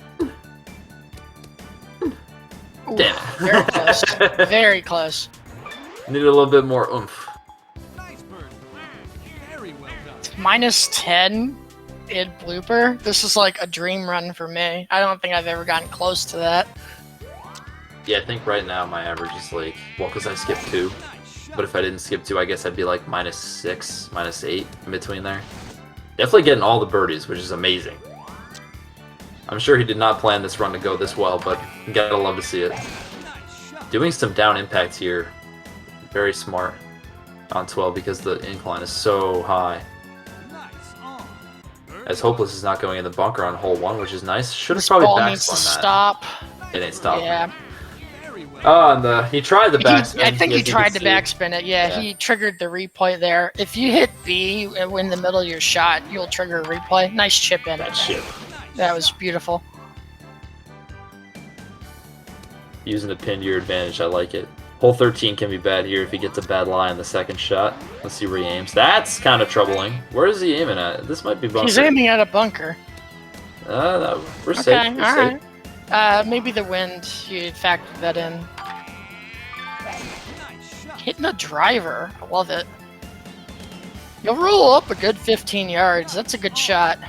Ooh, damn it. Very close. Very close. Needed a little bit more oomph. -10 in blooper. This is like a dream run for me. I don't think I've ever gotten close to that. Yeah, I think right now my average is like, well, because I skipped 2. But if I didn't skip 2, I guess I'd be like -6, -8 in between there. Definitely getting all the birdies, which is amazing. I'm sure he did not plan this run to go this well, but you gotta love to see it. Doing some down impact here. Very smart on 12 because the incline is so high. As Hopeless is not going in the bunker on hole 1, which is nice. Should have probably ball backspun needs to that. stop. It ain't stopping. Yeah. Oh, and he tried the backspin. I think he tried to see. backspin it. Yeah, he triggered the replay there. If you hit B in the middle of your shot, you'll trigger a replay. Nice chip in. That chip. That was beautiful. Using the pin to your advantage, I like it. Hole 13 can be bad here if he gets a bad lie in the second shot. Let's see where he aims. That's kind of troubling. Where is he aiming at? This might be bunker. He's aiming at a bunker. No, we're safe. Okay, We're all safe. right. Maybe the wind, you factored that in. Hitting a driver. I love it. You'll roll up a good 15 yards. That's a good shot.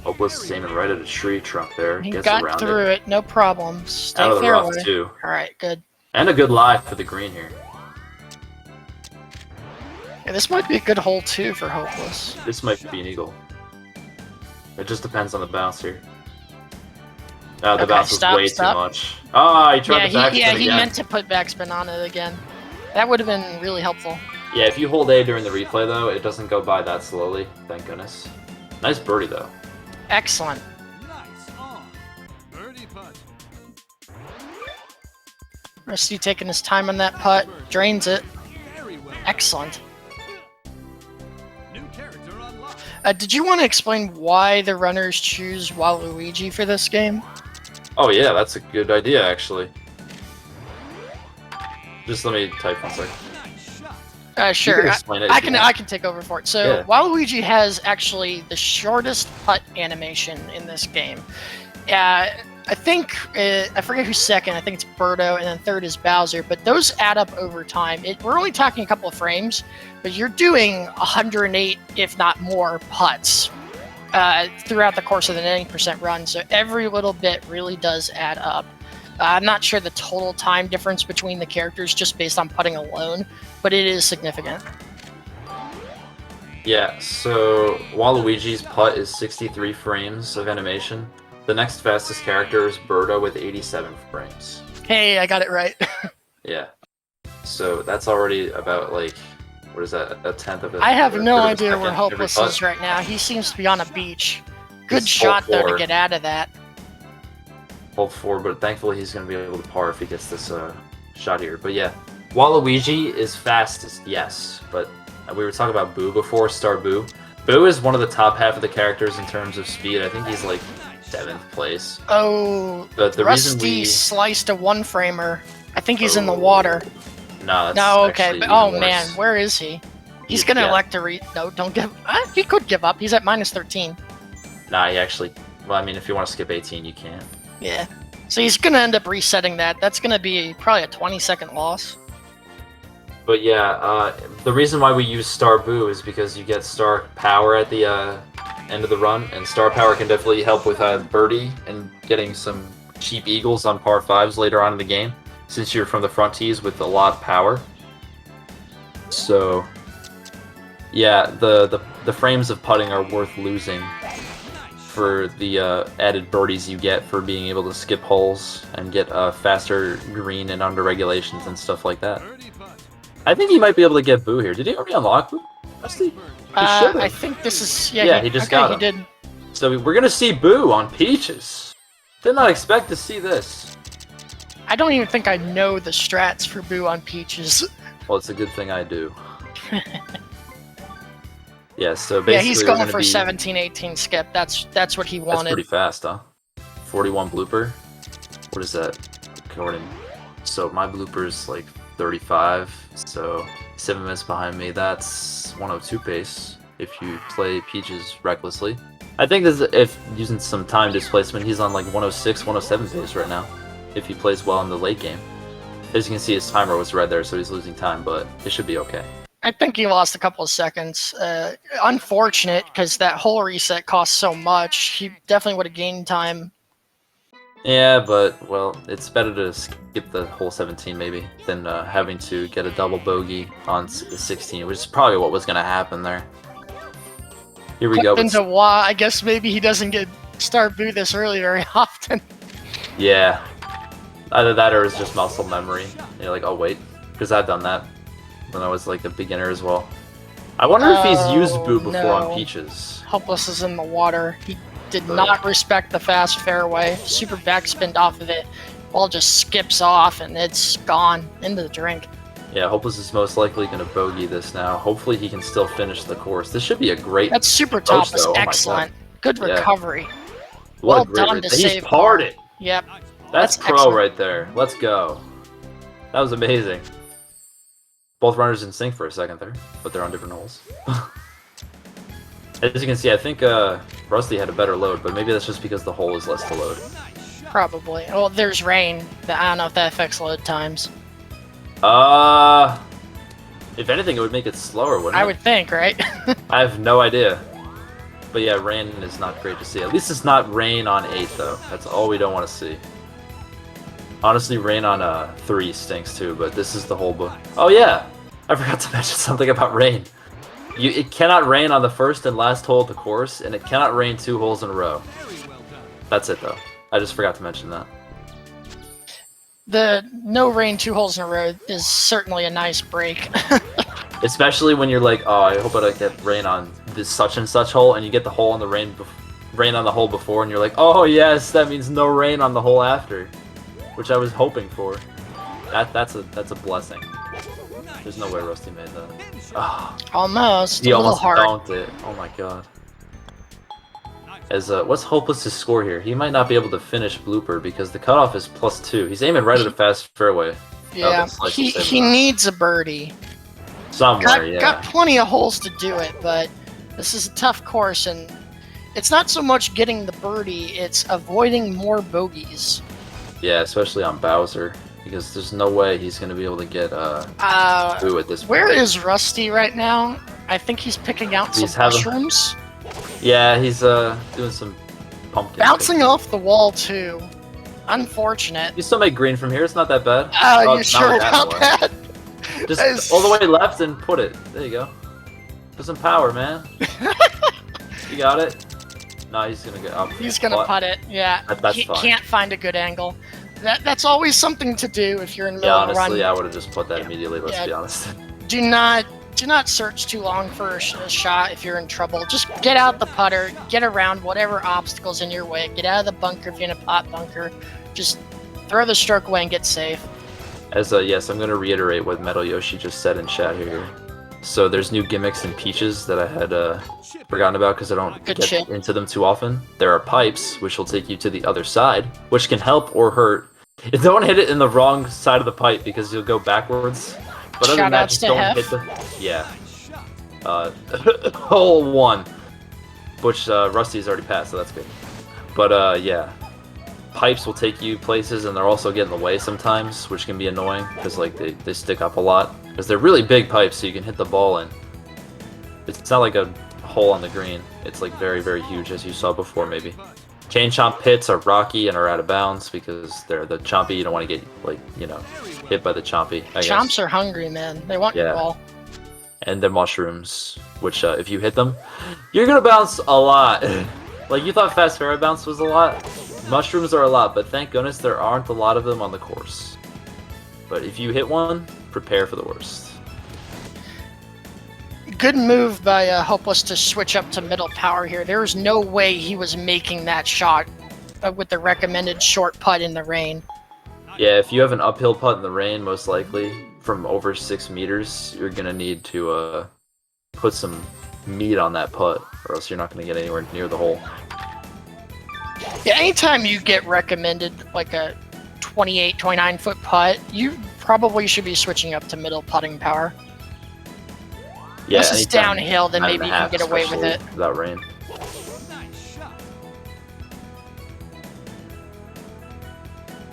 Hopeless is aiming right at a tree trunk there. He Gets got around through it, no problem. Stay Out of the fairway. rough, too. All right, good. And a good lie for the green here. Yeah, this might be a good hole, too, for Hopeless. This might be an eagle. It just depends on the bounce here. Oh, the bounce was way too much. Oh, he tried to backspin again. He meant to put backspin on it again. That would have been really helpful. Yeah, if you hold A during the replay, though, it doesn't go by that slowly. Thank goodness. Nice birdie, though. Excellent. Rusty taking his time on that putt. Drains it. Excellent. Did you want to explain why the runners choose Waluigi for this game? Oh yeah, that's a good idea, actually. Just let me type one second. Sure. You can explain it if you want. I can take over for it. So Waluigi has actually the shortest putt animation in this game. I think I forget who's second. I think it's Birdo, and then third is Bowser. But those add up over time. We're only talking a couple of frames, but you're doing 108, if not more, putts throughout the course of the 90% run. So every little bit really does add up. I'm not sure the total time difference between the characters just based on putting alone, but it is significant. Yeah, so Waluigi's putt is 63 frames of animation. The next fastest character is Birdo with 87 frames. Hey, I got it right. Yeah. So that's already about, like, what is that, a tenth of it? I have no idea where Hopeless is right now. He seems to be on a beach. Good shot, though, to get out of that. Hole 4, but thankfully he's going to be able to par if he gets this shot here. But yeah, Waluigi is fastest, yes. But we were talking about Boo before, Star Boo. Boo is one of the top half of the characters in terms of speed. I think he's like 7th place. Oh, but the Rusty sliced a one-framer. I think he's in the water. No, that's okay. But, oh, man, where is he? He's going to elect to No, don't give... he could give up. He's at minus 13. Nah, he actually... Well, I mean, if you want to skip 18, you can. Yeah. So he's going to end up resetting that. That's going to be probably a 20-second loss. But yeah, the reason why we use Star Boo is because you get star power at the end of the run, and star power can definitely help with birdie and getting some cheap eagles on par 5s later on in the game, since you're from the front tees with a lot of power. So yeah, the frames of putting are worth losing for the added birdies you get for being able to skip holes and get faster green and under regulations and stuff like that. I think he might be able to get Boo here. Did he already unlock Boo? I think this is... Yeah, he just got him. He did. So we're going to see Boo on Peaches. Did not expect to see this. I don't even think I know the strats for Boo on Peaches. Well, it's a good thing I do. Yeah, so basically... Yeah, he's going for 17-18 skip. That's what he wanted. That's pretty fast, huh? 41 blooper. What is that? According... So my blooper is like 35, so 7 minutes behind me. That's 102 pace if you play Peaches recklessly. I think this, if using some time displacement, he's on like 106, 107 pace right now if he plays well in the late game. As you can see, his timer was red there, so he's losing time, but it should be okay. I think he lost a couple of seconds. Unfortunate, because that whole reset cost so much. He definitely would have gained time. Yeah, but, well, it's better to skip the hole 17 maybe than having to get a double bogey on 16, which is probably what was going to happen there. Here we go. Into why I guess maybe he doesn't get Star Boo this early very often. Yeah. Either that or it's just muscle memory. You're like, oh wait, because I've done that when I was like a beginner as well. I wonder if he's used Boo before no. on Peaches. Hopeless is in the water. He did not respect the fast fairway. Super backspin off of it. Ball just skips off and it's gone into the drink. Yeah, Hopeless is most likely going to bogey this now. Hopefully he can still finish the course. This should be a great... That super top is though. excellent. Good recovery. What Well a great done to He's save parred it. Yep. That's pro excellent. right there. Let's go. That was amazing. Both runners in sync for a second there, but they're on different holes. As you can see, I think Rusty had a better load, but maybe that's just because the hole is less to load. Probably. Well, there's rain. I don't know if that affects load times. If anything, it would make it slower, wouldn't it? I would think, right? I have no idea. But yeah, rain is not great to see. At least it's not rain on 8, though. That's all we don't want to see. Honestly, rain on 3 stinks too, but this is the whole book. Oh yeah! I forgot to mention something about rain. It cannot rain on the first and last hole of the course, and it cannot rain 2 holes in a row. That's it, though. I just forgot to mention that. The no rain 2 holes in a row is certainly a nice break. Especially when you're like, oh, I hope I don't get rain on this such and such hole, and you get the hole on the rain on the hole before, and you're like, oh yes, that means no rain on the hole after, which I was hoping for. That's a blessing. There's no way Rusty made that. Oh, Almost. he a little almost hard. donked it. Oh my god. As what's Hopeless' score here? He might not be able to finish blooper because the cutoff is +2. He's aiming right at a fast fairway. Yeah, he needs a birdie. Somewhere, Got plenty of holes to do it, but this is a tough course, and it's not so much getting the birdie, it's avoiding more bogeys. Yeah, especially on Bowser, because there's no way he's going to be able to get Boo at this point. Where is Rusty right now? I think he's picking out some mushrooms. Yeah, he's doing some pumpkin. Bouncing off the wall, too. Unfortunate. You still make green from here, it's not that bad. Oh, you sure about that? Just all the way left and put it. There you go. Put some power, man. You got it? No, he's gonna get up. He's gonna putt it, yeah. That's he fine. Can't find a good angle. That's always something to do if you're in the Yeah, middle of honestly, the run. I would have just put that immediately, let's be honest. Do not search too long for a shot if you're in trouble. Just get out the putter, get around whatever obstacles in your way, get out of the bunker if you're in a pot bunker. Just throw the stroke away and get safe. As yes, I'm going to reiterate what Metal Yoshi just said in chat here. So there's new gimmicks in Peaches that I had forgotten about because I don't get into them too often. There are pipes, which will take you to the other side, which can help or hurt. Don't hit it in the wrong side of the pipe because you'll go backwards. But other than that, just don't hit the... Yeah. Hole 1, which Rusty's already passed, so that's good. But yeah. Pipes will take you places, and they're also getting in the way sometimes, which can be annoying because like they stick up a lot. Because they're really big pipes, so you can hit the ball in. It's not like a hole on the green. It's like very, very huge, as you saw before, maybe. Chain chomp pits are rocky and are out of bounds because they're the chompy. You don't want to get like hit by the chompy. Chomps are hungry, man. They want your ball. And the mushrooms, which if you hit them, you're gonna bounce a lot. Like you thought fast fairway bounce was a lot. Mushrooms are a lot, but thank goodness there aren't a lot of them on the course. But if you hit one, prepare for the worst. Good move by Hopeless to switch up to middle power here. There was no way he was making that shot with the recommended short putt in the rain. Yeah, if you have an uphill putt in the rain, most likely, from over 6 meters, you're going to need to put some meat on that putt, or else you're not going to get anywhere near the hole. Yeah, anytime you get recommended like a 28, 29 foot putt, you probably should be switching up to middle putting power. Yeah, Unless it's downhill, then maybe you can get away with it. Without rain.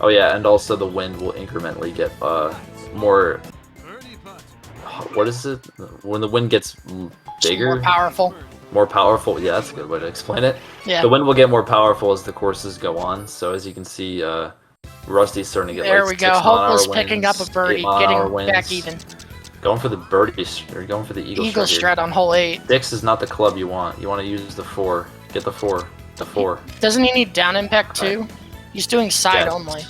Oh yeah, and also the wind will incrementally get more... What is it? When the wind gets bigger? More powerful. More powerful, yeah, that's a good way to explain it. Yeah. The wind will get more powerful as the courses go on, so as you can see, Rusty's starting to get there we go. Hopeless picking up a birdie, getting back even. Going for the birdie, or going for the eagle strut on hole 8. 6 is not the club you want. You want to use the 4. Get the 4. The 4. Doesn't he need down impact too? He's doing side only.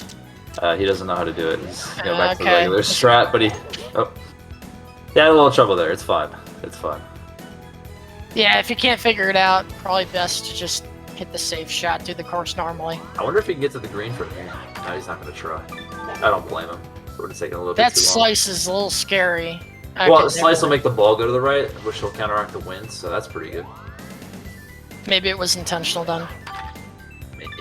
He doesn't know how to do it. He's going back to the regular strat, but he... Oh. Yeah, a little trouble there. It's fine. It's fine. Yeah, if you can't figure it out, probably best to just hit the safe shot, do the course normally. I wonder if he can get to the green from here. No, he's not going to try. I don't blame him. It would have taken a little That bit too long. slice is a little scary. Well, Okay, the slice will never make the ball go to the right, which will counteract the wind, so that's pretty good. mind. Maybe it was intentional then. Maybe.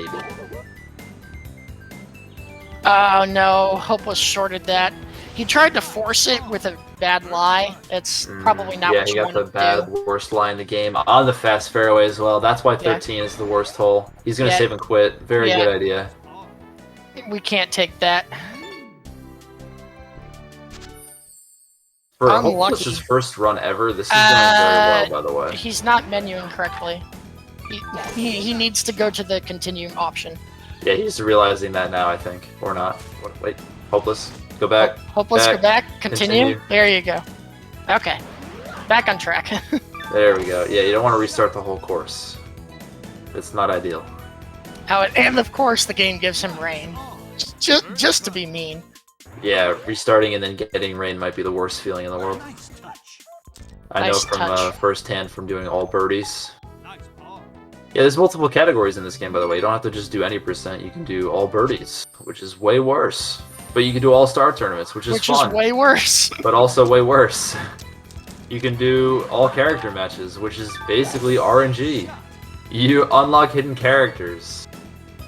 Oh no, Hopeless shorted that. He tried to force it with a bad lie. It's probably not Yeah, what he you got want the to bad do. worst lie in the game on the fast fairway as well. That's why 13 is the worst hole. He's going to Yeah. save and quit. Very Yeah. good idea. We can't take that. For Unlucky. Hopeless's first run ever, this is going very well, by the way. He's not menuing correctly. He needs to go to the continuing option. Yeah, he's realizing that now, I think. Or not. Wait, Hopeless, go back. Hopeless, go back. Continue. Continue. There you go. Okay. Back on track. There we go. Yeah, you don't want to restart the whole course. It's not ideal. Oh, and of course the game gives him rain. Just to be mean. Yeah, restarting and then getting rain might be the worst feeling in the world. I know Nice from touch. firsthand from doing all birdies. Yeah, there's multiple categories in this game, by the way. You don't have to just do any percent. You can do all birdies, which is way worse. But you can do all-star tournaments, which is fun. Which is way worse. But also way worse. You can do all character matches, which is basically RNG. You unlock hidden characters.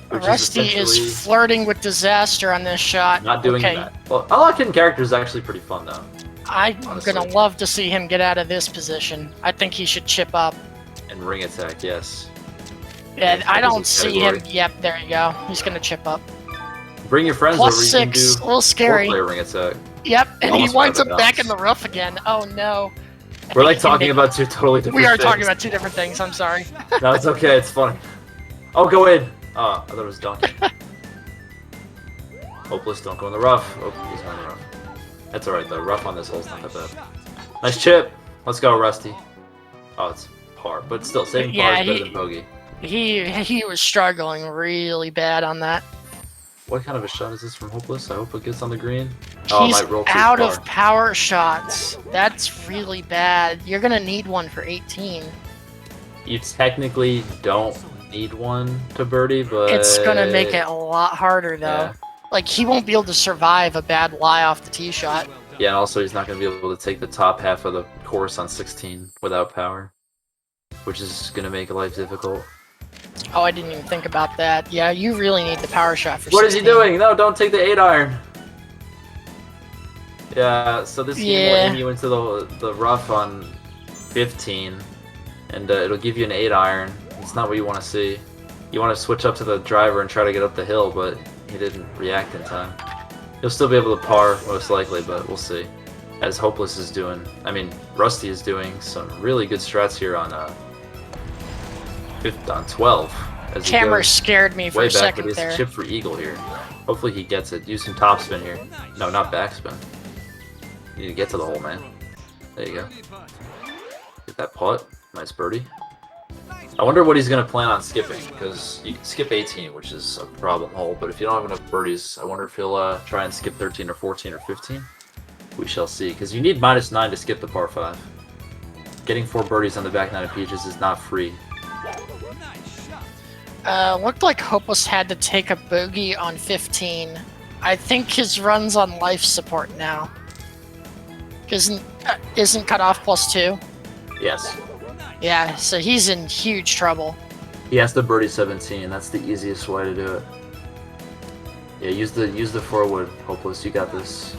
Which Rusty essentially is flirting with disaster on this shot. not doing okay. that. Well, unlock hidden characters is actually pretty fun, though. I'm honestly. gonna love to see him get out of this position. I think he should chip up. And ring attack, yes. And Yeah, I that is don't a see him. category. Yep, there you go. He's gonna chip up. Bring your friends Plus over. You 6, can do a little scary. 4-player ring attack. Yep, and Almost he winds got up it back bounced. in the rough again. Oh no. We're like He talking made- about two totally different We are things. talking about two different things. I'm sorry. No, it's okay. It's funny. Oh, go in. Oh, I thought it was donkey. Hopeless, don't go in the rough. Oh, he's going in the rough. That's alright though. Rough on this hole's not that bad. Nice chip. Let's go, Rusty. Oh, it's par, but still, saving par Yeah, is better he- than bogey. He was struggling really bad on that. What kind of a shot is this from Hopeless? I hope it gets on the green. Oh, it He's might roll too out far. of power shots. That's really bad. You're gonna need one for 18. You technically don't need one to birdie, but It's gonna make it a lot harder though. Yeah. Like he won't be able to survive a bad lie off the tee shot. Yeah, and also he's not going to be able to take the top half of the course on 16 without power, which is going to make life difficult. Oh, I didn't even think about that. Yeah, you really need the power shot for What is he 16. doing? No, don't take the 8-iron. Yeah, so this game will Yeah. aim you into the rough on 15, and it'll give you an 8-iron. It's not what you want to see. You want to switch up to the driver and try to get up the hill, but he didn't react in time. He'll still be able to par, most likely, but we'll see. As Hopeless is doing, I mean, Rusty is doing some really good strats here on 12. As he Camera goes scared me for way a back, but second he has there. a chip for eagle here. Hopefully he gets it. Use some topspin here. No, not backspin. You need to get to the hole, man. There you go. Get that putt. Nice birdie. I wonder what he's going to plan on skipping, because you can skip 18, which is a problem hole, but if you don't have enough birdies, I wonder if he'll try and skip 13 or 14 or 15. We shall see, because you need -9 to skip the par 5. Getting 4 birdies on the back 9 of Peaches is not free. Looked like Hopeless had to take a bogey on 15. I think his run's on life support now. Isn't cut off +2? Yes. Yeah, so he's in huge trouble. He has to birdie 17. That's the easiest way to do it. Yeah, use the forward, Hopeless. You got this.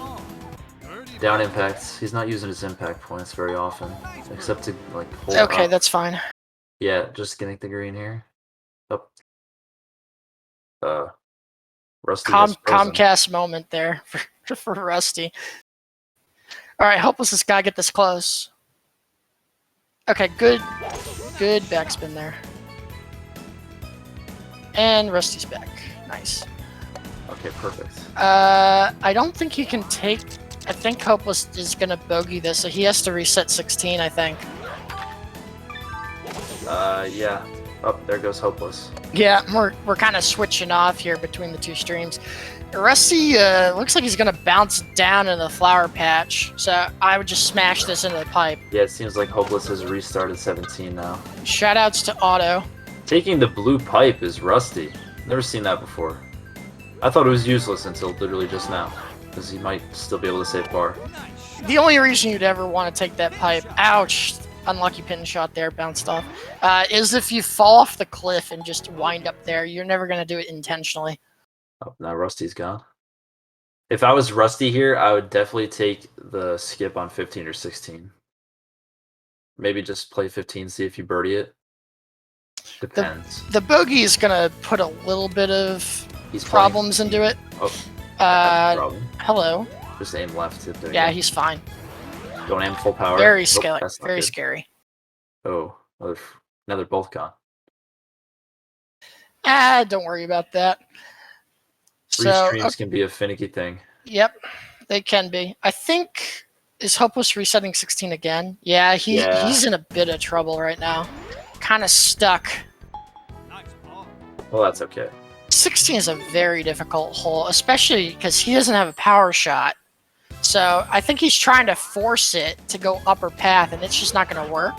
Down impacts. He's not using his impact points very often, except to like hold Okay, up. that's fine. Yeah, just getting the green here. Up. Rusty has frozen. Comcast moment there for Rusty. All right, Hopeless has got to get this close. Okay, good backspin there. And Rusty's back. Nice. Okay, perfect. I don't think he can take... I think Hopeless is going to bogey this, so he has to reset 16, I think. Yeah. Oh, there goes Hopeless. Yeah, we're kind of switching off here between the two streams. Rusty looks like he's gonna bounce down in the flower patch, so I would just smash this into the pipe. Yeah, it seems like Hopeless has restarted 17 now. Shoutouts to Otto. Taking the blue pipe is Rusty. Never seen that before. I thought it was useless until literally just now, because he might still be able to save bar. The only reason you'd ever want to take that pipe, ouch, unlucky pin shot there, bounced off, is if you fall off the cliff and just wind up there. You're never gonna do it intentionally. Oh, now Rusty's gone. If I was Rusty here, I would definitely take the skip on 15 or 16. Maybe just play 15, see if you birdie it. Depends. The bogey is gonna put a little bit of problems into it. Oh, problem. Hello. Just aim left. Yeah, he's fine. Don't aim full power. Very scary. Very scary. Oh, now they're both gone. Don't worry about that. Restreams can be a finicky thing. Yep, they can be. I think, is Hopeless resetting 16 again? Yeah, he's in a bit of trouble right now. Kind of stuck. Well, that's okay. 16 is a very difficult hole, especially because he doesn't have a power shot. So I think he's trying to force it to go upper path, and it's just not going to work.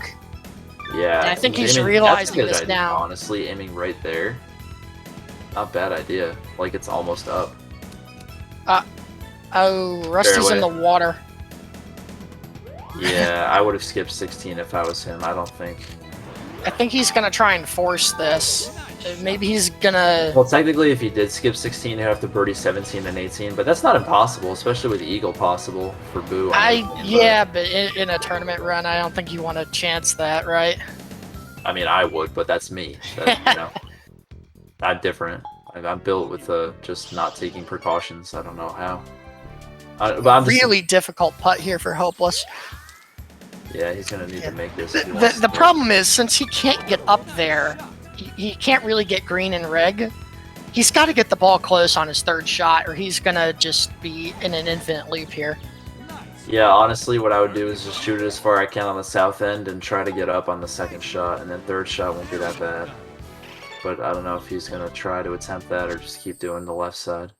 Yeah. And I think he's realizing this idea, now. Honestly, aiming right there. Not a bad idea. Like, it's almost up. Oh, Rusty's in the water. Yeah, I would have skipped 16 if I was him. I don't think. I think he's going to try and force this. Maybe he's going to... Well, technically, if he did skip 16, he'd have to birdie 17 and 18. But that's not impossible, especially with Eagle possible for Boo. Yeah, but in a tournament run, I don't think you want to chance that, right? I mean, I would, but that's me. That, you know. I'm different. I'm built with just not taking precautions. I don't know how. But I'm really difficult putt here for Hopeless. Yeah, he's going to need to make this. The problem is, since he can't get up there, he can't really get green and reg. He's got to get the ball close on his third shot, or he's going to just be in an infinite loop here. Yeah, honestly, what I would do is just shoot it as far as I can on the south end and try to get up on the second shot, and then third shot won't be that bad. But I don't know if he's going to try to attempt that or just keep doing the left side.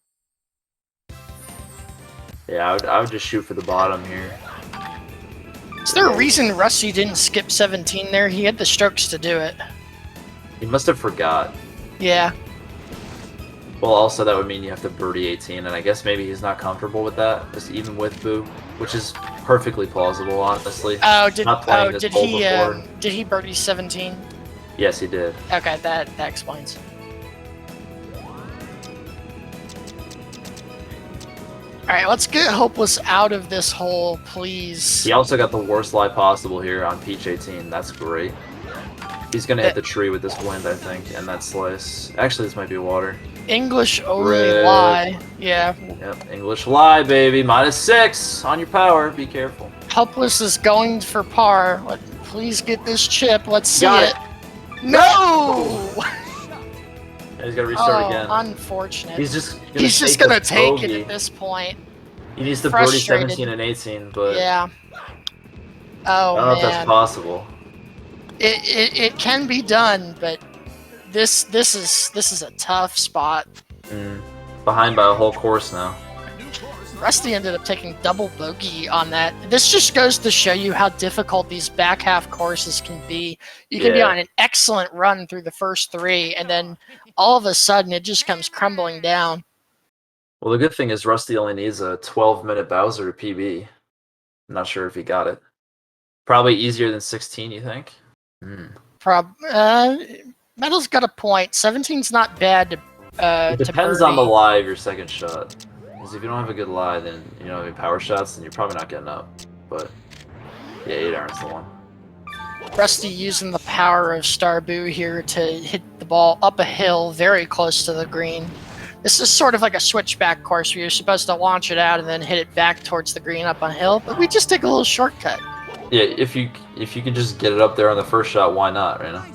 Yeah, I would just shoot for the bottom here. Is there a reason Rusty didn't skip 17 there? He had the strokes to do it. He must have forgot. Yeah. Well, also that would mean you have to birdie 18, and I guess maybe he's not comfortable with that, just even with Boo, which is perfectly plausible, honestly. Oh, did he birdie 17? Yes, he did. Okay, that explains. Alright, let's get Hopeless out of this hole, please. He also got the worst lie possible here on Peach 18. That's great. He's going to hit the tree with this wind, I think, and that slice. Actually, this might be water. English only lie. Yeah. Yep, English lie, baby. -6 on your power. Be careful. Hopeless is going for par. Please get this chip. Let's see Got it. No! He's got to restart again. Unfortunate. He's just gonna take it at this point. He needs to birdie 17 and 18, but yeah. Oh, I don't know if that's possible. It can be done, but this is a tough spot. Behind by a whole course now. Rusty ended up taking double bogey on that. This just goes to show you how difficult these back half courses can be. You can be on an excellent run through the first three, and then all of a sudden it just comes crumbling down. Well, the good thing is Rusty only needs a 12-minute Bowser to PB. I'm not sure if he got it. Probably easier than 16, you think? Metal's got a point. 17's not bad to it depends on the lie of your second shot. Because if you don't have a good lie, then you don't have any power shots, then you're probably not getting up. But yeah, 8-iron's the one. Rusty using the power of Starboo here to hit the ball up a hill very close to the green. This is sort of like a switchback course where you're supposed to launch it out and then hit it back towards the green up on hill, but we just take a little shortcut. Yeah, if you can just get it up there on the first shot, why not, right now?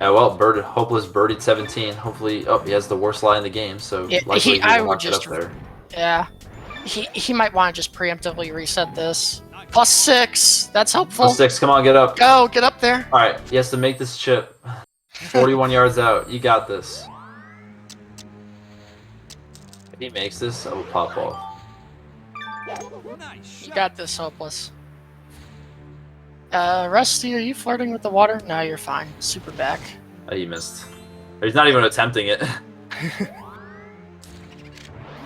Well, Hopeless birdied 17. Hopefully, he has the worst lie in the game, so I would just, up there. Yeah, he might want to just preemptively reset this. +6. That's helpful. +6. Come on, get up. Go, get up there. All right, he has to make this chip. 41 yards out. You got this. If he makes this, I will pop off. You got this, Hopeless. Rusty, are you flirting with the water? No, you're fine. Super back. Oh, he missed. He's not even attempting it.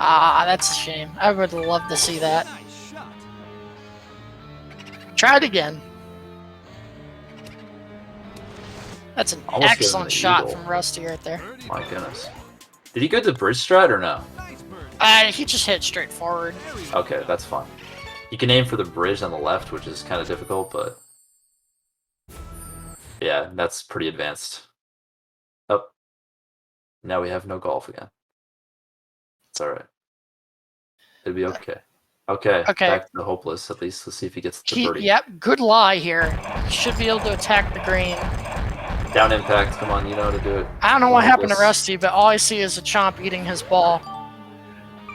Ah, that's a shame. I would love to see that. Try it again. That's an Almost excellent getting an shot eagle. from Rusty right there. My goodness. Did he go to bridge strat or no? He just hit straight forward. Okay, that's fine. You can aim for the bridge on the left, which is kind of difficult, but yeah, that's pretty advanced. Up. Now we have no golf again. It's all right. It'll be okay. Okay. Okay. Back to the Hopeless. At least let's see if he gets the birdie. Yep, good lie here. Should be able to attack the green. Down impact. Come on, you know how to do it. I don't know what happened to Hopeless. Rusty, but all I see is a chomp eating his ball.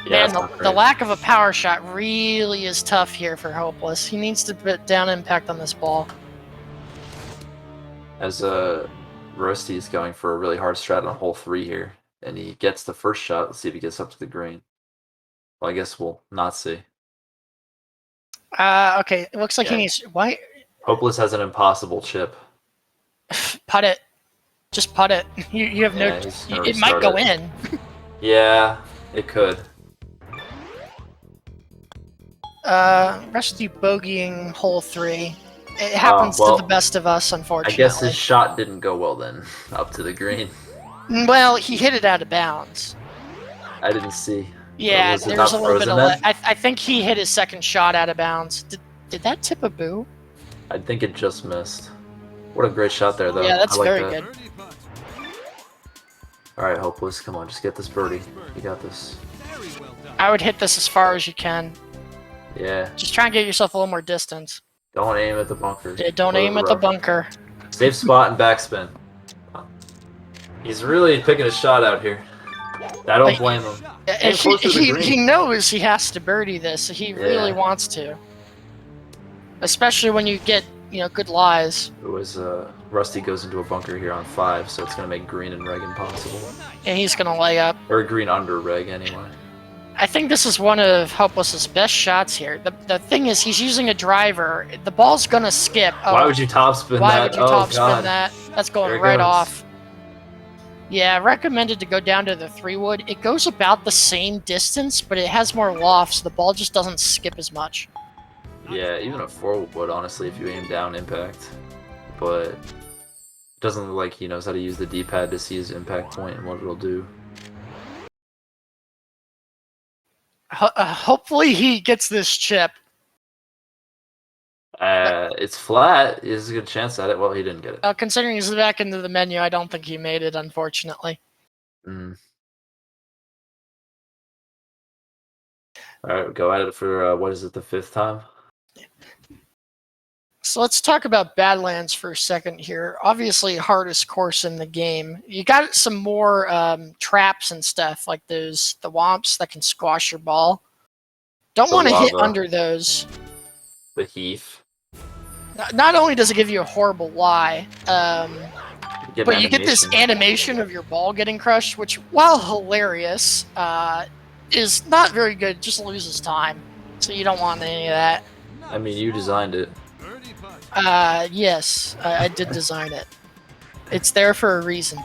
Yeah, Man, the lack of a power shot really is tough here for Hopeless. He needs to put down impact on this ball. As Rusty is going for a really hard strat on hole 3 here, and he gets the first shot. Let's see if he gets up to the green. Well, I guess we'll not see. Okay, it looks like Yeah. he needs... Why? Hopeless has an impossible chip. Putt it. Just putt it. You have Yeah, no... he's gonna It might restart go it. in. Yeah, it could. Rusty bogeying hole 3. It happens well, to the best of us, I unfortunately. guess his shot didn't go well then, up to the green. Well, he hit it out of bounds. I didn't see. Yeah, Was it there's not a little bit of... frozen then? I think he hit his second shot out of bounds. Did that tip a boo? I think it just missed. What a great shot there, though. Yeah, that's I like very that. good. All right, Hopeless, come on, just get this birdie. You got this. I would hit this as far as you can. Yeah, Just try and get yourself a little more distance. don't aim at the bunker. Yeah, don't Or aim at the rough. bunker. Safe spot and backspin. He's really picking a shot out here. I don't blame him. Aim close to the He green. knows he has to birdie this. He really Yeah. wants to. Especially when you get, good lies. It was Rusty goes into a bunker here on 5, so it's gonna make green and reg impossible. And he's going to lay up. Or green under reg anyway. I think this is one of Hopeless's best shots here. The thing is, he's using a driver. The ball's going to skip. Oh, Why would you topspin why that? would you Oh, top God. spin that? That's going There it right goes. off. Yeah, recommended to go down to the 3-wood. It goes about the same distance, but it has more loft, so the ball just doesn't skip as much. Yeah, even a 4 would, honestly, if you aim down impact. But it doesn't look like he knows how to use the D-pad to see his impact point and what it'll do. Hopefully he gets this chip. It's flat. He has a good chance at it. Well, he didn't get it. Considering he's back into the menu, I don't think he made it, unfortunately. Mm. Alright, go at it for, what is it, the 5th time? So let's talk about Badlands for a second here. Obviously, hardest course in the game. You got some more traps and stuff, like the womps that can squash your ball. Don't The want to hit lava. under those. The Heath. Not only does it give you a horrible lie, Get but an you get this animation. animation of your ball getting crushed, which, while hilarious, is not very good. Just loses time. So you don't want any of that. I mean, you designed it. Yes, I did design it. It's there for a reason.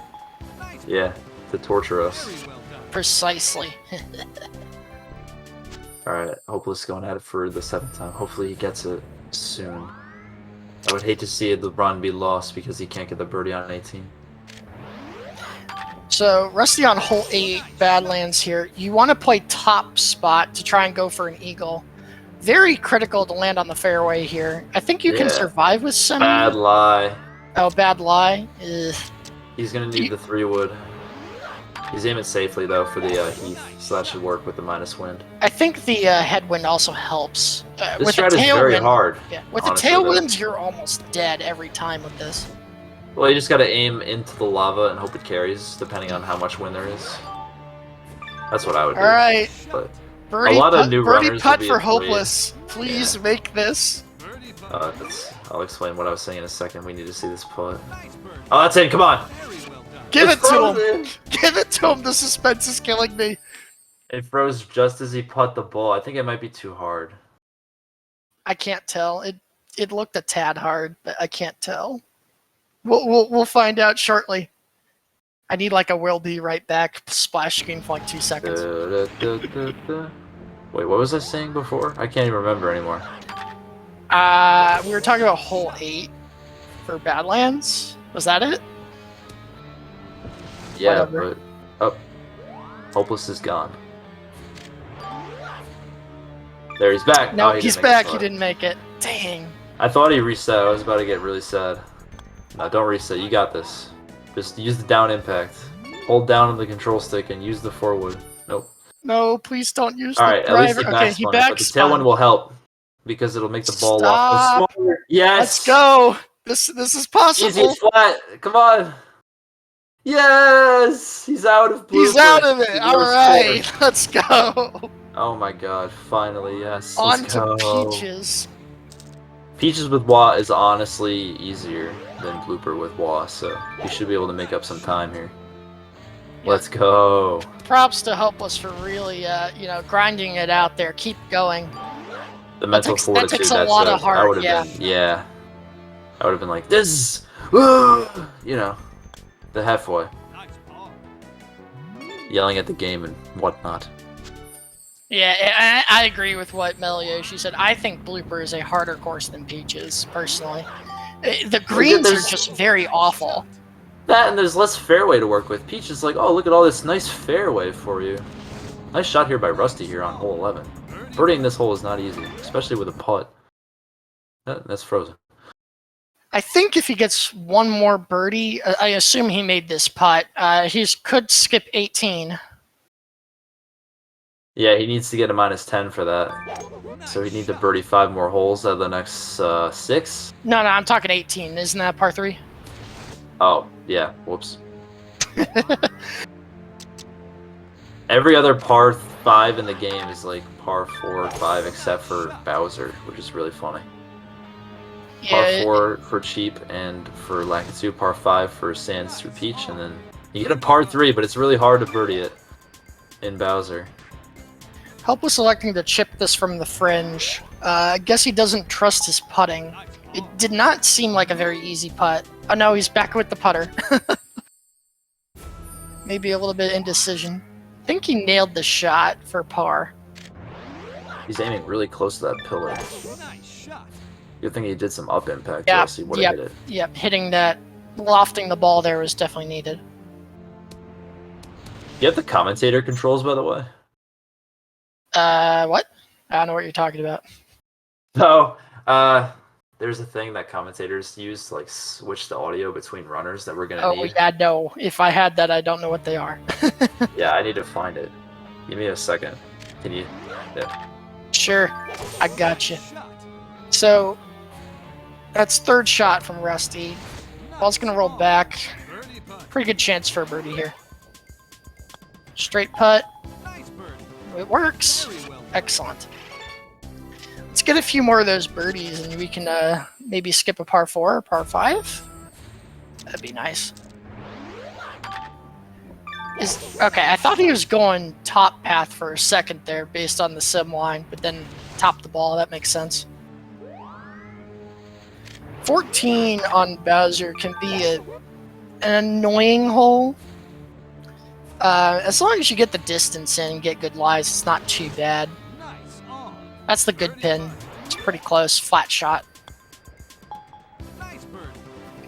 Yeah, to torture us. Precisely. Alright, Hopeless going at it for the 7th time. Hopefully he gets it soon. I would hate to see the run be lost because he can't get the birdie on 18. So, Rusty on hole 8, Badlands here. You want to play top spot to try and go for an eagle. Very critical to land on the fairway here. I think you can Yeah. survive with semi. Bad lie. Oh, bad lie. Ugh. He's gonna need the 3 wood. He's aiming safely though for the Heath, so that should work with the minus wind. I think the headwind also helps. This With the strat is very tailwind, hard. yeah, with honestly, the though. tailwinds, you're almost dead every time with this. Well, you just gotta aim into the lava and hope it carries, depending on how much wind there is. That's what I would do. All right, But birdie lot of putt, new birdie runners putt will be for afraid. Hopeless. Please make this. I'll explain what I was saying in a second. We need to see this putt. Oh, that's in. Come on. Give It's it to him. frozen. Give it to him. The suspense is killing me. It froze just as he putt the ball. I think it might be too hard. I can't tell. It looked a tad hard, but I can't tell. We'll find out shortly. I need like a will be right back splash screen for like 2 seconds. Wait, what was I saying before? I can't even remember anymore. We were talking about hole 8 for Badlands. Was that it? Yeah, Whatever. but Hopeless is gone. There, he's back. No, Oh, he's didn't make back. the He putt. didn't make it. Dang. I thought he reset. I was about to get really sad. No, don't reset. You got this. Just use the down impact. Hold down on the control stick and use the forward. Nope. No, please don't use All the right, at least driver. he Okay, he backspun it, but the tail one backspun. will help because it'll make the ball Stop. lock. Yes. Let's go. This is Easy possible. flat. Come on. Yes. He's out of blooper. He's out of it. The All worst right, score. let's go. Oh my god, finally, yes. On Let's to go. Peaches. Peaches with Wah is honestly easier than blooper with Wah, so you should be able to make up some time here. Let's go. Props to Hopeless for really, grinding it out there. Keep going. The mental that fortitude. takes a lot of heart, I would have been, yeah. I would have been like, this, you know, the halfway, yelling at the game and whatnot. Yeah, I agree with what Melioshi said. I think Blooper is a harder course than Peaches, personally. The greens are just very awful. That and there's less fairway to work with. Peach is like, oh, look at all this nice fairway for you. Nice shot here by Rusty here on hole 11. Birdieing this hole is not easy, especially with a putt. That's frozen. I think if he gets one more birdie, I assume he made this putt, he could skip 18. Yeah, he needs to get a -10 for that. So he'd need to birdie 5 more holes out of the next 6. No, I'm talking 18. Isn't that par 3? Oh, yeah. Whoops. Every other par 5 in the game is like par 4 or 5 except for Bowser, which is really funny. Yeah, Par 4 for Cheap and for Lakitu, par 5 for Sands through Peach, and then you get a par 3, but it's really hard to birdie it in Bowser. Hopeless electing to chip this from the fringe. I guess he doesn't trust his putting. It did not seem like a very easy putt. Oh no, he's back with the putter. Maybe a little bit indecision. I think he nailed the shot for par. He's aiming really close to that pillar. Good thing he did some up impact, or Yeah, else he would have hit it. Yep, hitting that, lofting the ball there was definitely needed. You have the commentator controls, by the way? What? I don't know what you're talking about. No, there's a thing that commentators use to like switch the audio between runners that we're gonna need. Yeah, no. If I had that, I don't know what they are. Yeah, I need to find it. Give me a second. Can you? Yeah. Sure, I got you. So, that's third shot from Rusty. Ball's gonna roll back. Pretty good chance for a birdie here. Straight putt. It works. Excellent. Let's get a few more of those birdies and we can maybe skip a par 4 or par 5. That'd be nice. Okay, I thought he was going top path for a second there based on the sim line, but then top the ball. That makes sense. 14 on Bowser can be an annoying hole. As long as you get the distance in and get good lies, it's not too bad. That's the good pin. It's pretty close. Flat shot.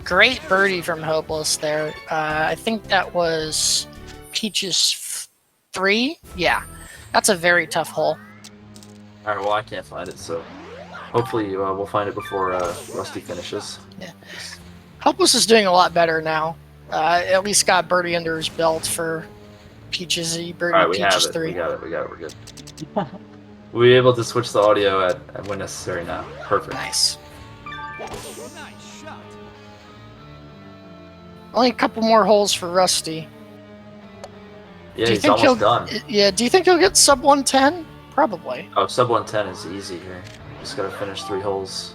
Great birdie from Hopeless there. I think that was Peach's 3. Yeah, that's a very tough hole. Alright, well I can't find it, so hopefully we'll find it before Rusty finishes. Yeah. Hopeless is doing a lot better now. At least got birdie under his belt for Peaches. He birdied Alright, we have Peaches it. 3. We got it. We're good. We'll be able to switch the audio at when necessary now. Perfect. Nice. Only a couple more holes for Rusty. Yeah, he's almost done. Yeah, do you think he'll get sub 110? Probably. Oh, sub 110 is easy here. Just gotta finish 3 holes.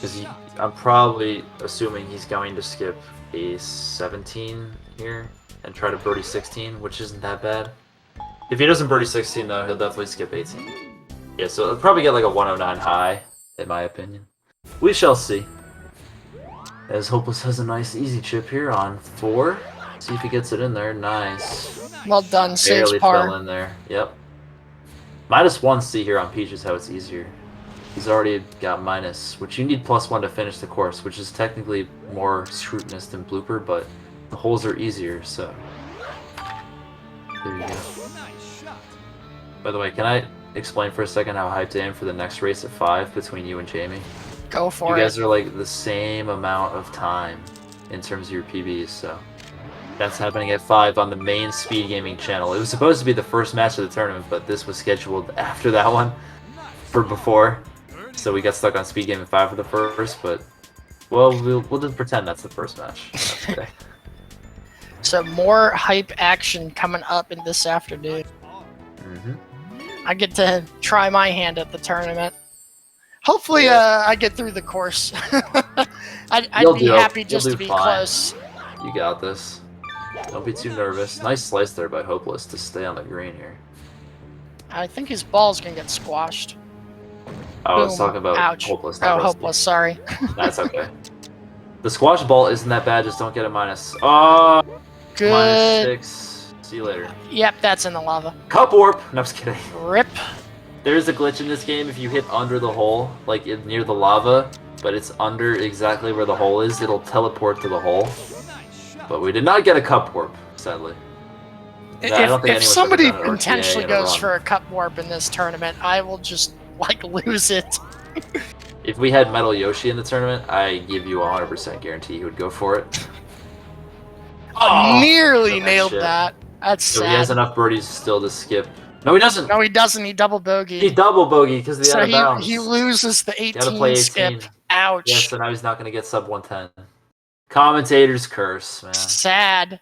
Because I'm probably assuming he's going to skip a 17 here and try to birdie 16, which isn't that bad. If he doesn't birdie 16, though, he'll definitely skip 18. Yeah, so he'll probably get like a 109 high, in my opinion. We shall see. As Hopeless has a nice easy chip here on 4. See if he gets it in there. Nice. Well done, saves Barely par. fell in there. Yep. -1C here on Peach is how it's easier. He's already got minus, which you need +1 to finish the course, which is technically more scrutinous than Blooper, but the holes are easier, so... There you go. By the way, can I explain for a second how hyped I am for the next race at 5 between you and Jamie? Go for it. You guys are like the same amount of time in terms of your PBs, so... That's happening at 5 on the main SpeedGaming channel. It was supposed to be the first match of the tournament, but this was scheduled after that one, for before. So we got stuck on SpeedGaming 5 for the first, but well, we'll just pretend that's the first match. Okay. So more hype action coming up in this afternoon. I get to try my hand at the tournament. Hopefully, I get through the course. I'd be happy just to be close. You got this. Don't be too nervous. Nice slice there by Hopeless to stay on the green here. I think his ball's gonna get squashed. I was talking about Ouch. Hopeless. Oh, Hopeless, sorry. That's okay. The squash ball isn't that bad, just don't get a minus. Oh, good. -6. See you later. Yep, that's in the lava. Cup warp! No, I'm just kidding. Rip. There's a glitch in this game. If you hit under the hole, like near the lava, but it's under exactly where the hole is, it'll teleport to the hole. But we did not get a cup warp, sadly. If somebody intentionally goes for a cup warp in this tournament, I will just, like, lose it. If we had Metal Yoshi in the tournament, I give you a 100% guarantee he would go for it. Oh, nearly nailed that. That's sad. So he has enough birdies still to skip. No, he doesn't. No, he doesn't. He double bogeyed. He double bogeyed because of the out of bounds. He loses the 18 gotta play 18. skip. Ouch. Yeah, so now he's not going to get sub 110. Commentator's curse, man. Sad.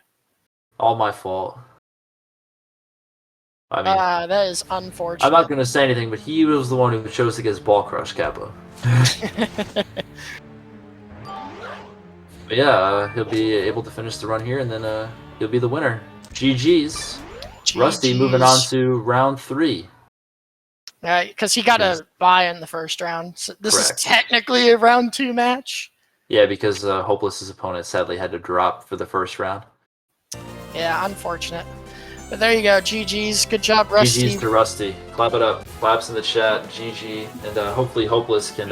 All my fault. I mean, that is unfortunate. I'm not going to say anything, but he was the one who chose to get his ball crushed, Kappa. But yeah, he'll be able to finish the run here, and then he'll be the winner. GG's. Rusty moving on to round 3. Yeah, because he got a bye in the first round. So this is technically a round 2 match. Yeah, because Hopeless's opponent sadly had to drop for the first round. Yeah, unfortunate. But there you go, GG's. Good job, Rusty. GG's to Rusty. Clap it up. Claps in the chat. GG. And hopefully Hopeless can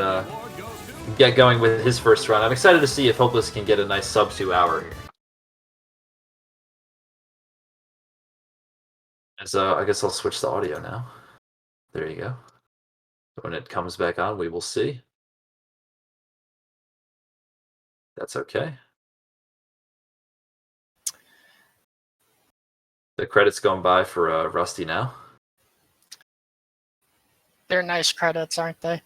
get going with his first run. I'm excited to see if Hopeless can get a nice sub 2 hour here. As, I guess I'll switch the audio now. There you go. When it comes back on, we will see. That's okay. The credits going by for Rusty now. They're nice credits, aren't they?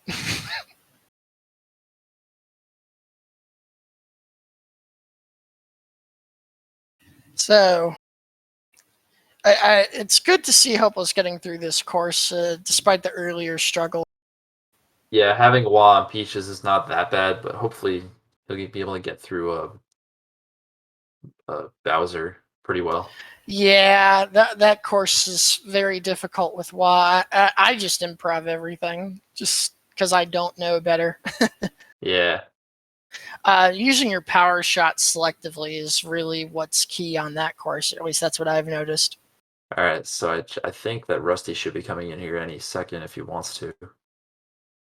So, it's good to see Hopeless getting through this course, despite the earlier struggle. Yeah, having Wah on Peaches is not that bad, but hopefully he'll be able to get through Bowser pretty well. Yeah, that course is very difficult with Wah. I just improv everything, just because I don't know better. Yeah. Using your power shot selectively is really what's key on that course. At least that's what I've noticed. All right, so I think that Rusty should be coming in here any second if he wants to.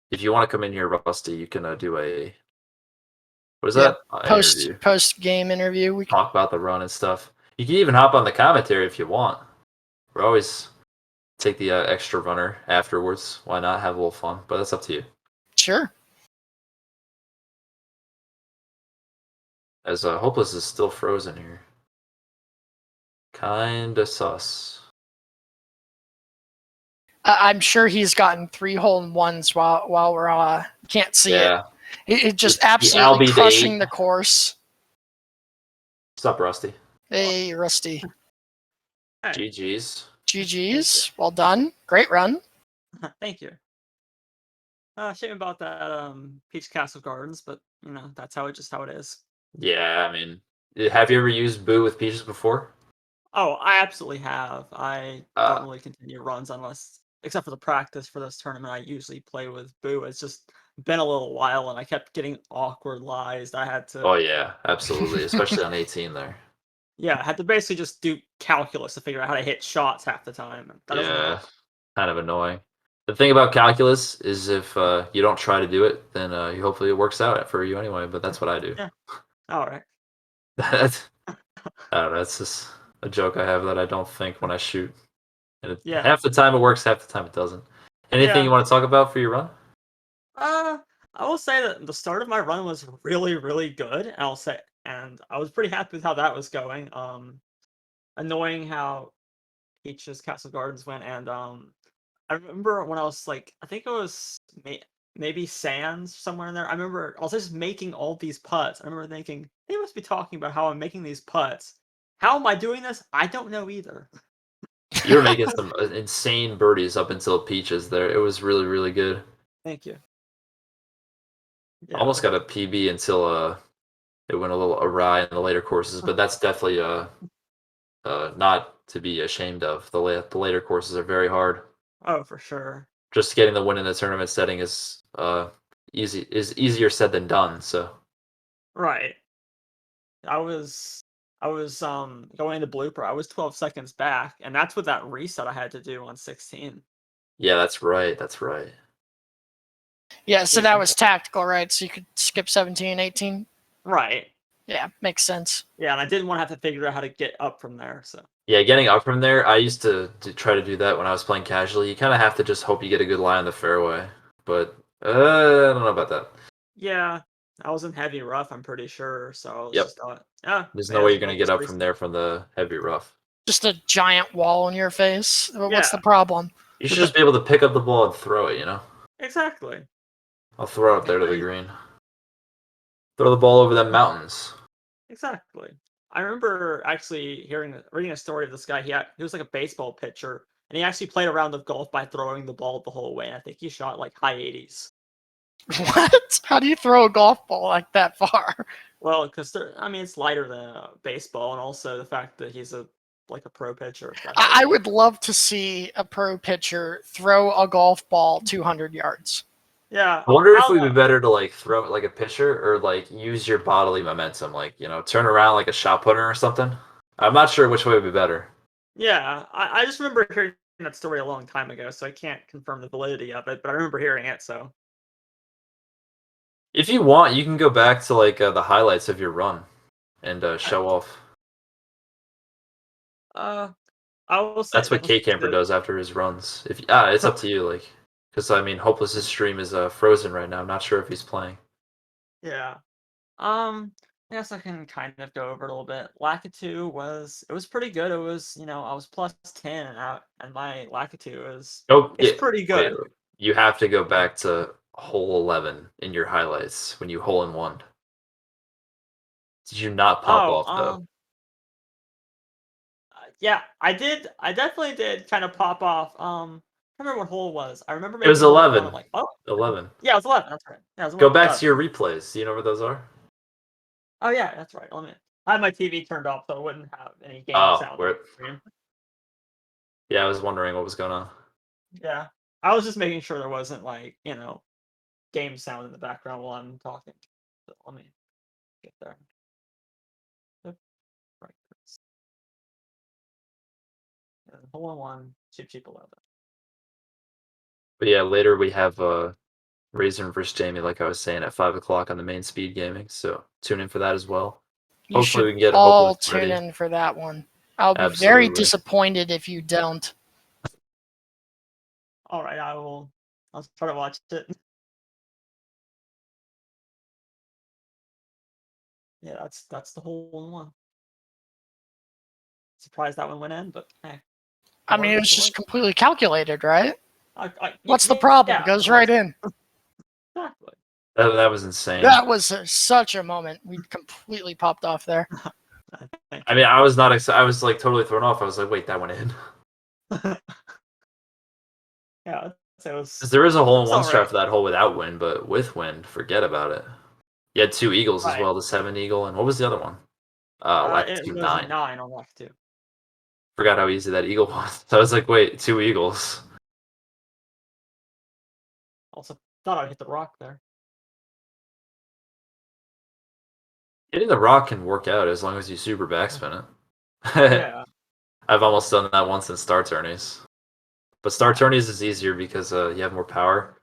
If you want to come in here, Rusty, you can do a... What is that? Post-game interview. We can talk about the run and stuff. You can even hop on the commentary if you want. We're always take the extra runner afterwards. Why not? Have a little fun, but that's up to you. Sure. As Hopeless is still frozen here. Kinda sus. I'm sure he's gotten 3 hole-in-ones while we're can't see it. It just absolutely crushing the course. What's up, Rusty? Hey, Rusty. Hi. GG's. GG's. Well done. Great run. Thank you. Shame about that Peach Castle Gardens, but you know that's how it is. Yeah, I mean, have you ever used Boo with Peaches before? Oh, I absolutely have. I don't Uh, really continue runs unless, except for the practice for this tournament, I usually play with Boo. It's just been a little while, and I kept getting awkward lies. I had to, oh yeah, absolutely, especially on 18 there. yeah, I had to basically just do calculus to figure out how to hit shots half the time. And that doesn't Yeah, help. kind of annoying. The thing about calculus is if you don't try to do it, then hopefully it works out for you anyway. But that's what I do. Yeah. All right. That's I don't know. It's just a joke I have that I don't think when I shoot, and Yeah. half the time it works, half the time it doesn't. Anything you Yeah. want to talk about for your run? Uh, I will say that the start of my run was really, really good. And I was pretty happy with how that was going. Annoying how Peach's Castle Gardens went, and I remember when I was like, I think it was maybe Sands somewhere in there. I remember I was just making all these putts. I remember thinking they must be talking about how I'm making these putts. How am I doing this? I don't know either. You were making some insane birdies up until Peaches there. It was really, really good. Thank you. Yeah. Almost got a PB until it went a little awry in the later courses, but that's definitely not to be ashamed of. The later courses are very hard. Oh, for sure. Just getting the win in the tournament setting is easier said than done. So Right. I was going into blooper. I was 12 seconds back, and that's with that reset I had to do on 16. yeah, that's right. That's right. Yeah, so that was tactical, right? So you could skip 17, 18? Right. Yeah, makes sense. Yeah, and I didn't want to have to figure out how to get up from there, so. Yeah, getting up from there, I used to try to do that when I was playing casually. You kind of have to just hope you get a good lie on the fairway, but I don't know about that. Yeah, I was in heavy rough, I'm pretty sure, so I was Yep. just thought, yeah, There's no may way as you're gonna well get just up reset. from there from the heavy rough. Just a giant wall in your face. What's the Yeah. problem? You should just be able to pick up the ball and throw it, you know? Exactly. I'll throw it up there to the green. Throw the ball over them mountains. Exactly. I remember actually reading a story of this guy. He was like a baseball pitcher, and he actually played a round of golf by throwing the ball the whole way. And I think he shot like high 80s. What? How do you throw a golf ball like that far? Well, because I mean, it's lighter than baseball, and also the fact that he's like a pro pitcher. I would love to see a pro pitcher throw a golf ball 200 yards. Yeah. I wonder if it would be better to like throw it like a pitcher or like use your bodily momentum, like turn around like a shot putter or something. I'm not sure which way would be better. Yeah, I just remember hearing that story a long time ago, so I can't confirm the validity of it, but I remember hearing it. So If you want, you can go back to like the highlights of your run and show off. I will say That's what K Camper does after his runs. If it's up to you, like, because I mean, Hopeless's stream is frozen right now. I'm not sure if he's playing. Yeah. I guess I can kind of go over it a little bit. Lakitu was pretty good. It was I was plus 10 and my Lakitu is it's pretty good. Wait. You have to go back to hole 11 in your highlights when you hole in one. Did you not pop off though? Yeah, I did. I definitely did kind of pop off. I remember what hole it was. I remember It was making hole 11. one. I'm like, oh, 11. yeah, it was 11. That's right. Yeah, it was Go back 11. to your replays. Do you know where those are? Oh yeah, that's right. I had my TV turned off so it wouldn't have any game sound. Yeah, I was wondering what was going on. Yeah, I was just making sure there wasn't like game sound in the background while I'm talking. So let me get there. Right. Hole in one, cheap 11. But yeah, later we have Razor versus Jamie, like I was saying, at 5 o'clock on the main Speed Gaming. So tune in for that as well. You Hopefully we should can get all Hopeless tune ready. in for that one. I'll be very Absolutely. disappointed if you don't. All right, I'll try to watch it. Yeah, that's the hole in one. Surprised that one went in, but hey. I mean, it was just completely calculated, right? What's the Yeah, problem? It goes right in. Exactly. That was insane. That was such a moment. We completely popped off there. I mean, I was not excited. I was like totally thrown off. I was like, wait, that went in. Yeah, So it was, 'Cause there is a hole in it's one alright. strat for that hole without wind, but with wind, forget about it. You had 2 eagles as Right. well, the 7 eagle, and what was the other one? Like It 2 was 9. 9 on left too. Forgot how easy that eagle was. So I was like, wait, 2 eagles. Also, thought I'd hit the rock there. Hitting the rock can work out as long as you super backspin it. Yeah. I've almost done that once in Star Tourneys. But Star Tourneys is easier because you have more power.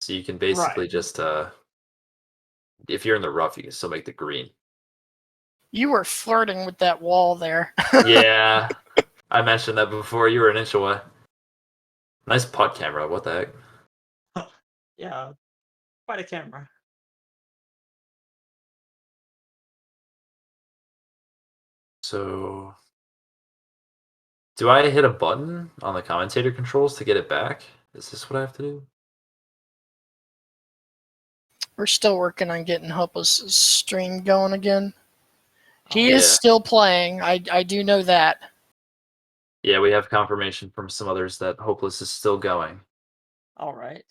So you can basically just, if you're in the rough, you can still make the green. You were flirting with that wall there. Yeah, I mentioned that before. You were an inch away. Nice putt camera. What the heck? Yeah. Quite a camera. So, do I hit a button on the commentator controls to get it back? Is this what I have to do? We're still working on getting Hopeless' stream going again. He Yeah. is still playing. I do know that. Yeah, we have confirmation from some others that Hopeless is still going. All right.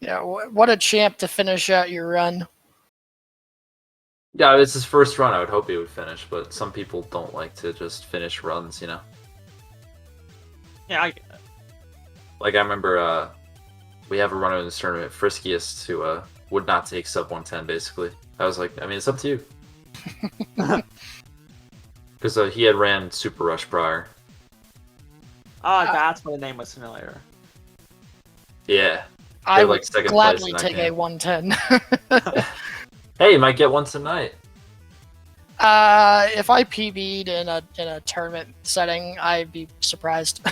Yeah, what a champ to finish out your run. Yeah, it's his first run. I would hope he would finish, but some people don't like to just finish runs, you know? Yeah, Like, I remember we have a runner in this tournament, Friskiest, who would not take sub 110, basically. I was like, I mean, it's up to you. Because he had ran Super Rush prior. that's why the name was familiar. Yeah. I They're, would like, second place gladly in that take game. a 110. Hey, you might get one tonight. If I PB'd in a tournament setting, I'd be surprised.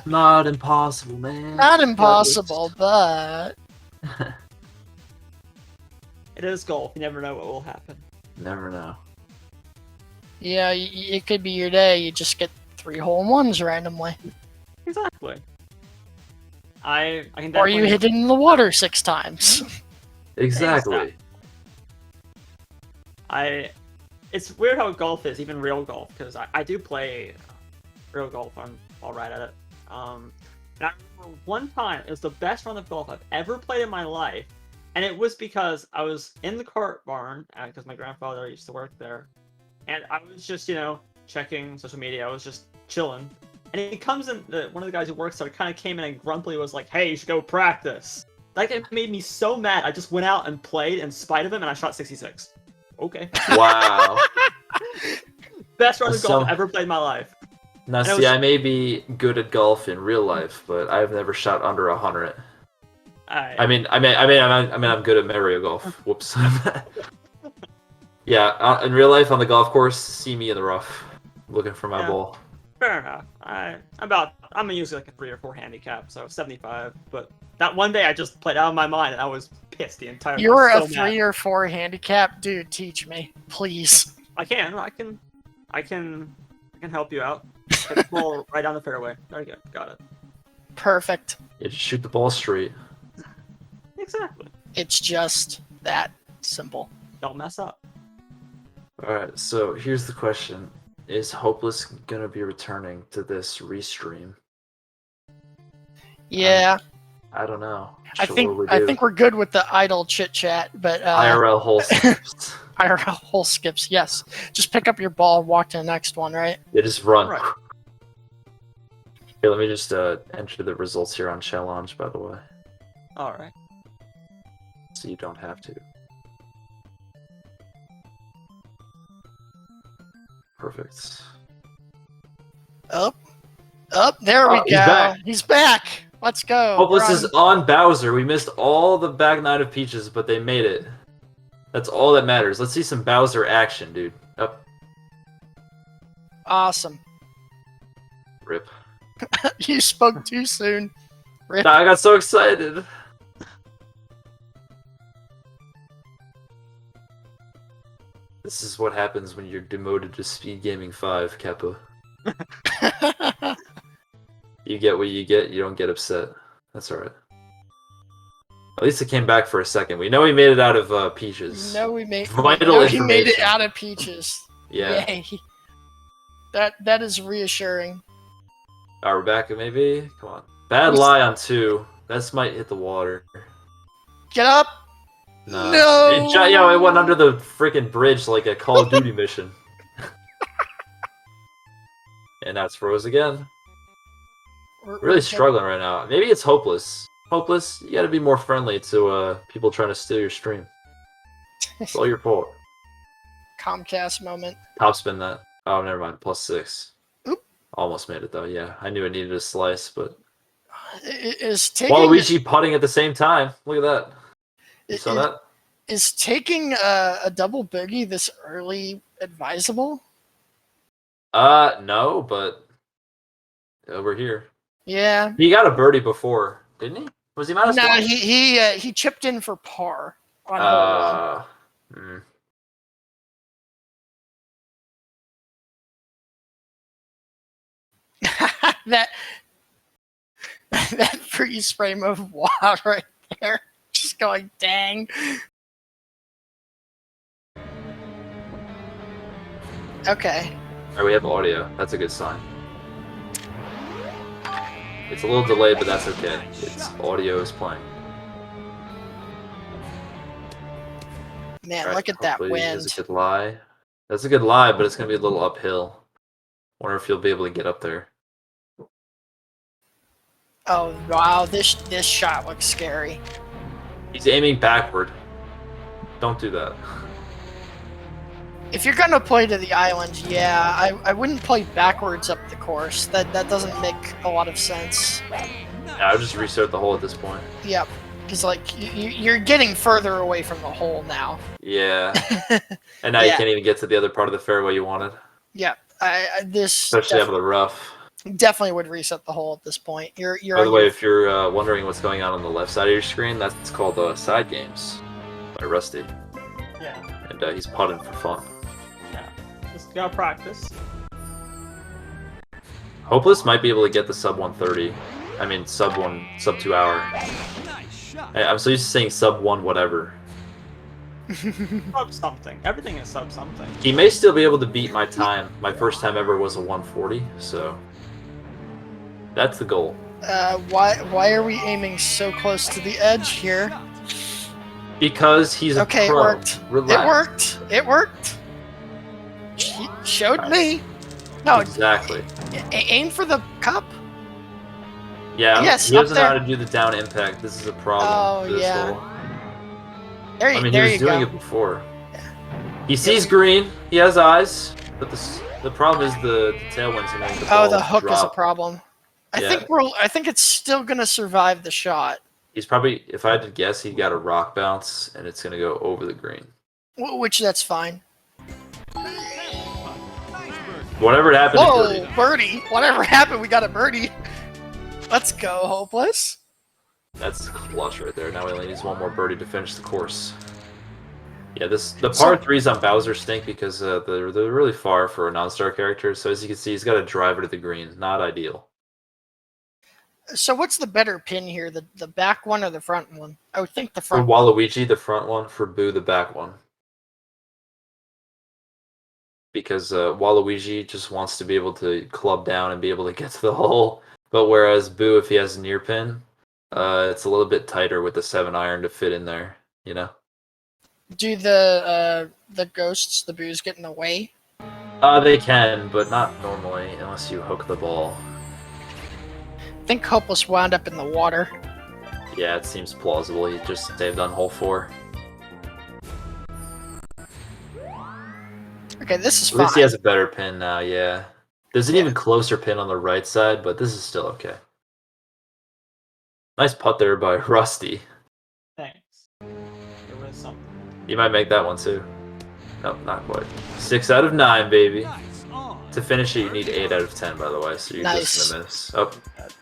Not impossible, man. Not impossible, but It is golf. You never know what will happen. Never know. yeah, it could be your day. You just get 3 hole-in-ones randomly. Exactly. I can Or you definitely- hit it in the water 6 times. Exactly. It's weird how golf is, even real golf, because I do play real golf. I'm all right at it. And I remember one time, it was the best run of golf I've ever played in my life, and it was because I was in the cart barn, because my grandfather used to work there, and I was just, checking social media. I was just chilling, and he comes in, one of the guys who works there kind of came in and grumpily was like, "Hey, you should go practice." Like, it made me so mad. I just went out and played in spite of him, and I shot 66. Okay. Wow. Best run of golf So- I've ever played in my life. Now, And it see, was- I may be good at golf in real life, but I've never shot under 100. I'm good at Mario Golf. Whoops. Yeah, in real life on the golf course, see me in the rough, looking for my Yeah. ball. Fair enough. I'm usually like a 3 or 4 handicap, so 75. But that one day I just played out of my mind, and I was pissed the entire time. You're so a 3 or 4 handicap? Dude, teach me. Please. I can help you out. Hit the ball right down the fairway. There you go. Got it. Perfect. Yeah, just shoot the ball straight. Exactly. It's just that simple. Don't mess up. Alright, so here's the question. Is Hopeless gonna be returning to this restream? Yeah, I don't know. I think we're good with the idle chit chat, but IRL hole skips. IRL hole skips. Yes, just pick up your ball and walk to the next one, right? Yeah, just run. Right. Here, let me just enter the results here on Challenge, by the way, All right. so you don't have to. Perfect. Up, there we Oh, go. he's back. He's back. Let's go. Hopeless We're is on Bowser. We missed all the back 9 of Peaches, but they made it. That's all that matters. Let's see some Bowser action, dude. Up. awesome. Rip. You spoke too soon. Rip. Nah, I got so excited. This is what happens when you're demoted to SpeedGaming 5, Kappa. You get what you get, you don't get upset. That's alright. At least it came back for a second. We know he made it out of Peaches. No, we made. Vital no, he made it information. out of Peaches. Yeah. Yay. That is reassuring. Rebecca, maybe? Come on. Bad lie on 2. This might hit the water. Get up! Nah. No! It went under the freaking bridge like a Call of Duty mission. And that's froze again. Really struggling right now. Maybe it's Hopeless. Hopeless, you gotta be more friendly to people trying to steal your stream. It's all your fault. Comcast moment. Top spin that. Oh, never mind. +6. Oop. Almost made it though. Yeah, I knew it needed a slice, but Is taking Waluigi putting at the same time. Look at that. You saw that? Is taking a double boogie this early advisable? No, but over here. Yeah. He got a birdie before, didn't he? Was he minus No, one? he chipped in for par on hole one. that freeze frame of wow right there. Just going, dang. Okay. Alright, we have audio. That's a good sign. It's a little delayed, but that's okay. It's audio is playing. Man, Right, look at that hopefully wind. That's a good lie. That's a good lie, but it's gonna be a little uphill. Wonder if you'll be able to get up there. Oh wow, this shot looks scary. He's aiming backward. Don't do that. If you're gonna play to the island, yeah, I wouldn't play backwards up the course. That doesn't make a lot of sense. Yeah, I would just restart the hole at this point. Yep, because like you're getting further away from the hole now. Yeah. And now you can't even get to the other part of the fairway you wanted. Yeah, this Especially out of the rough. definitely would reset the hole at this point. You're By the way, if you're wondering what's going on the left side of your screen, that's called Side Games by Rusty. Yeah. And he's putting for fun. Yeah. Just gotta practice. Hopeless might be able to get the sub 130. I mean, sub 2 hour. I'm so used to saying sub 1 whatever. Sub something. Everything is sub something. He may still be able to beat my time. My first time ever was a 140, so that's the goal. why are we aiming so close to the edge here? Because he's a pro. It worked. Relax. It worked. He showed me. No, Exactly. Aim for the cup. Yeah, Yes, he doesn't know up how to do the down impact. This is a problem. Oh, for this yeah. hole. There, I mean, there he was you doing go. it before. He sees green. He has eyes, but the problem is the tailwind's gonna make the ball The hook is a drop. problem. I think it's still gonna survive the shot. He's probably, if I had to guess, he got a rock bounce, and it's gonna go over the green. Which that's fine. Whatever happened to Whoa, birdie. birdie! Whatever happened, we got a birdie. Let's go, Hopeless. That's clutch right there. Now he only needs one more birdie to finish the course. Yeah, the par threes on Bowser stink because they're really far for a non-star character. So as you can see, he's got a driver to the green. Not ideal. So what's the better pin here, the back one or the front one? I would think the For front. Waluigi, the front one. For Boo, the back one. Because Waluigi just wants to be able to club down and be able to get to the hole. But whereas Boo, if he has a near pin, it's a little bit tighter with the 7-iron to fit in there, you know? Do the ghosts, the boos, get in the way? They can, but not normally, unless you hook the ball. I think Hopeless wound up in the water. Yeah, it seems plausible. He just saved on hole 4. Okay, this is At least fine. he has a better pin now, yeah. There's an even closer pin on the right side, but this is still okay. Nice putt there by Rusty. Thanks. There was something. You might make that one too. Nope, not quite. 6 out of 9, baby. To finish it, you need 8 out of 10, by the way, so you're just gonna miss. Oh,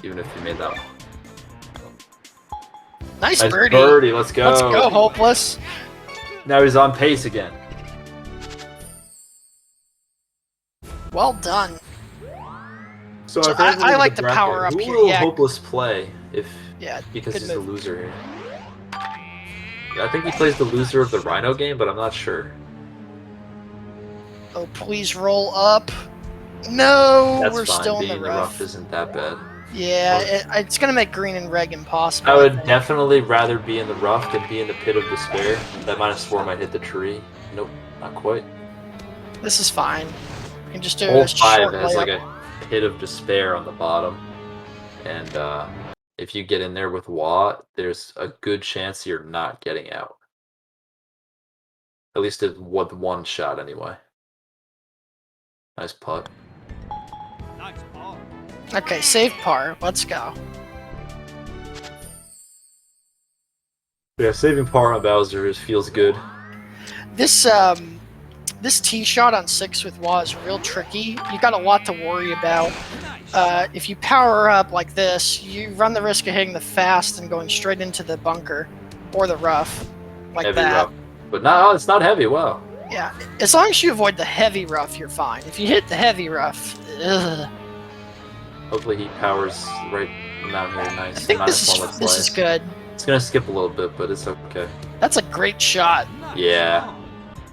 even if you made that one. Nice Nice birdie. birdie, let's go. Let's go, Hopeless. Now he's on pace again. Well done. So I like the power up Who here. will Yeah, Hopeless play because good he's the move. loser here? Yeah, I think he plays the loser of the Rhino game, but I'm not sure. Oh, please roll up. No, That's we're fine. still in Being the in the rough rough. isn't that bad. Yeah, it's gonna make green and reg impossible. I would think. definitely rather be in the rough than be in the pit of despair. That -4 might hit the tree. Nope, not quite. This is fine. You can just do Hole a 5 short has like layup. a pit of despair on the bottom, and if you get in there with Watt, there's a good chance you're not getting out. At least with one shot, anyway. Nice putt. Okay, save par. Let's go. Yeah, saving par on Bowser feels good. This tee shot on 6 with Wah is real tricky. You got a lot to worry about. If you power up like this, you run the risk of hitting the fast and going straight into the bunker or the rough, like Heavy that. rough. But no, it's not heavy. Wow. Yeah, as long as you avoid the heavy rough, you're fine. If you hit the heavy rough, ugh. Hopefully he powers the right amount here. Nice. I think this -1 with is slice. good. It's gonna skip a little bit, but it's okay. That's a great shot. Yeah.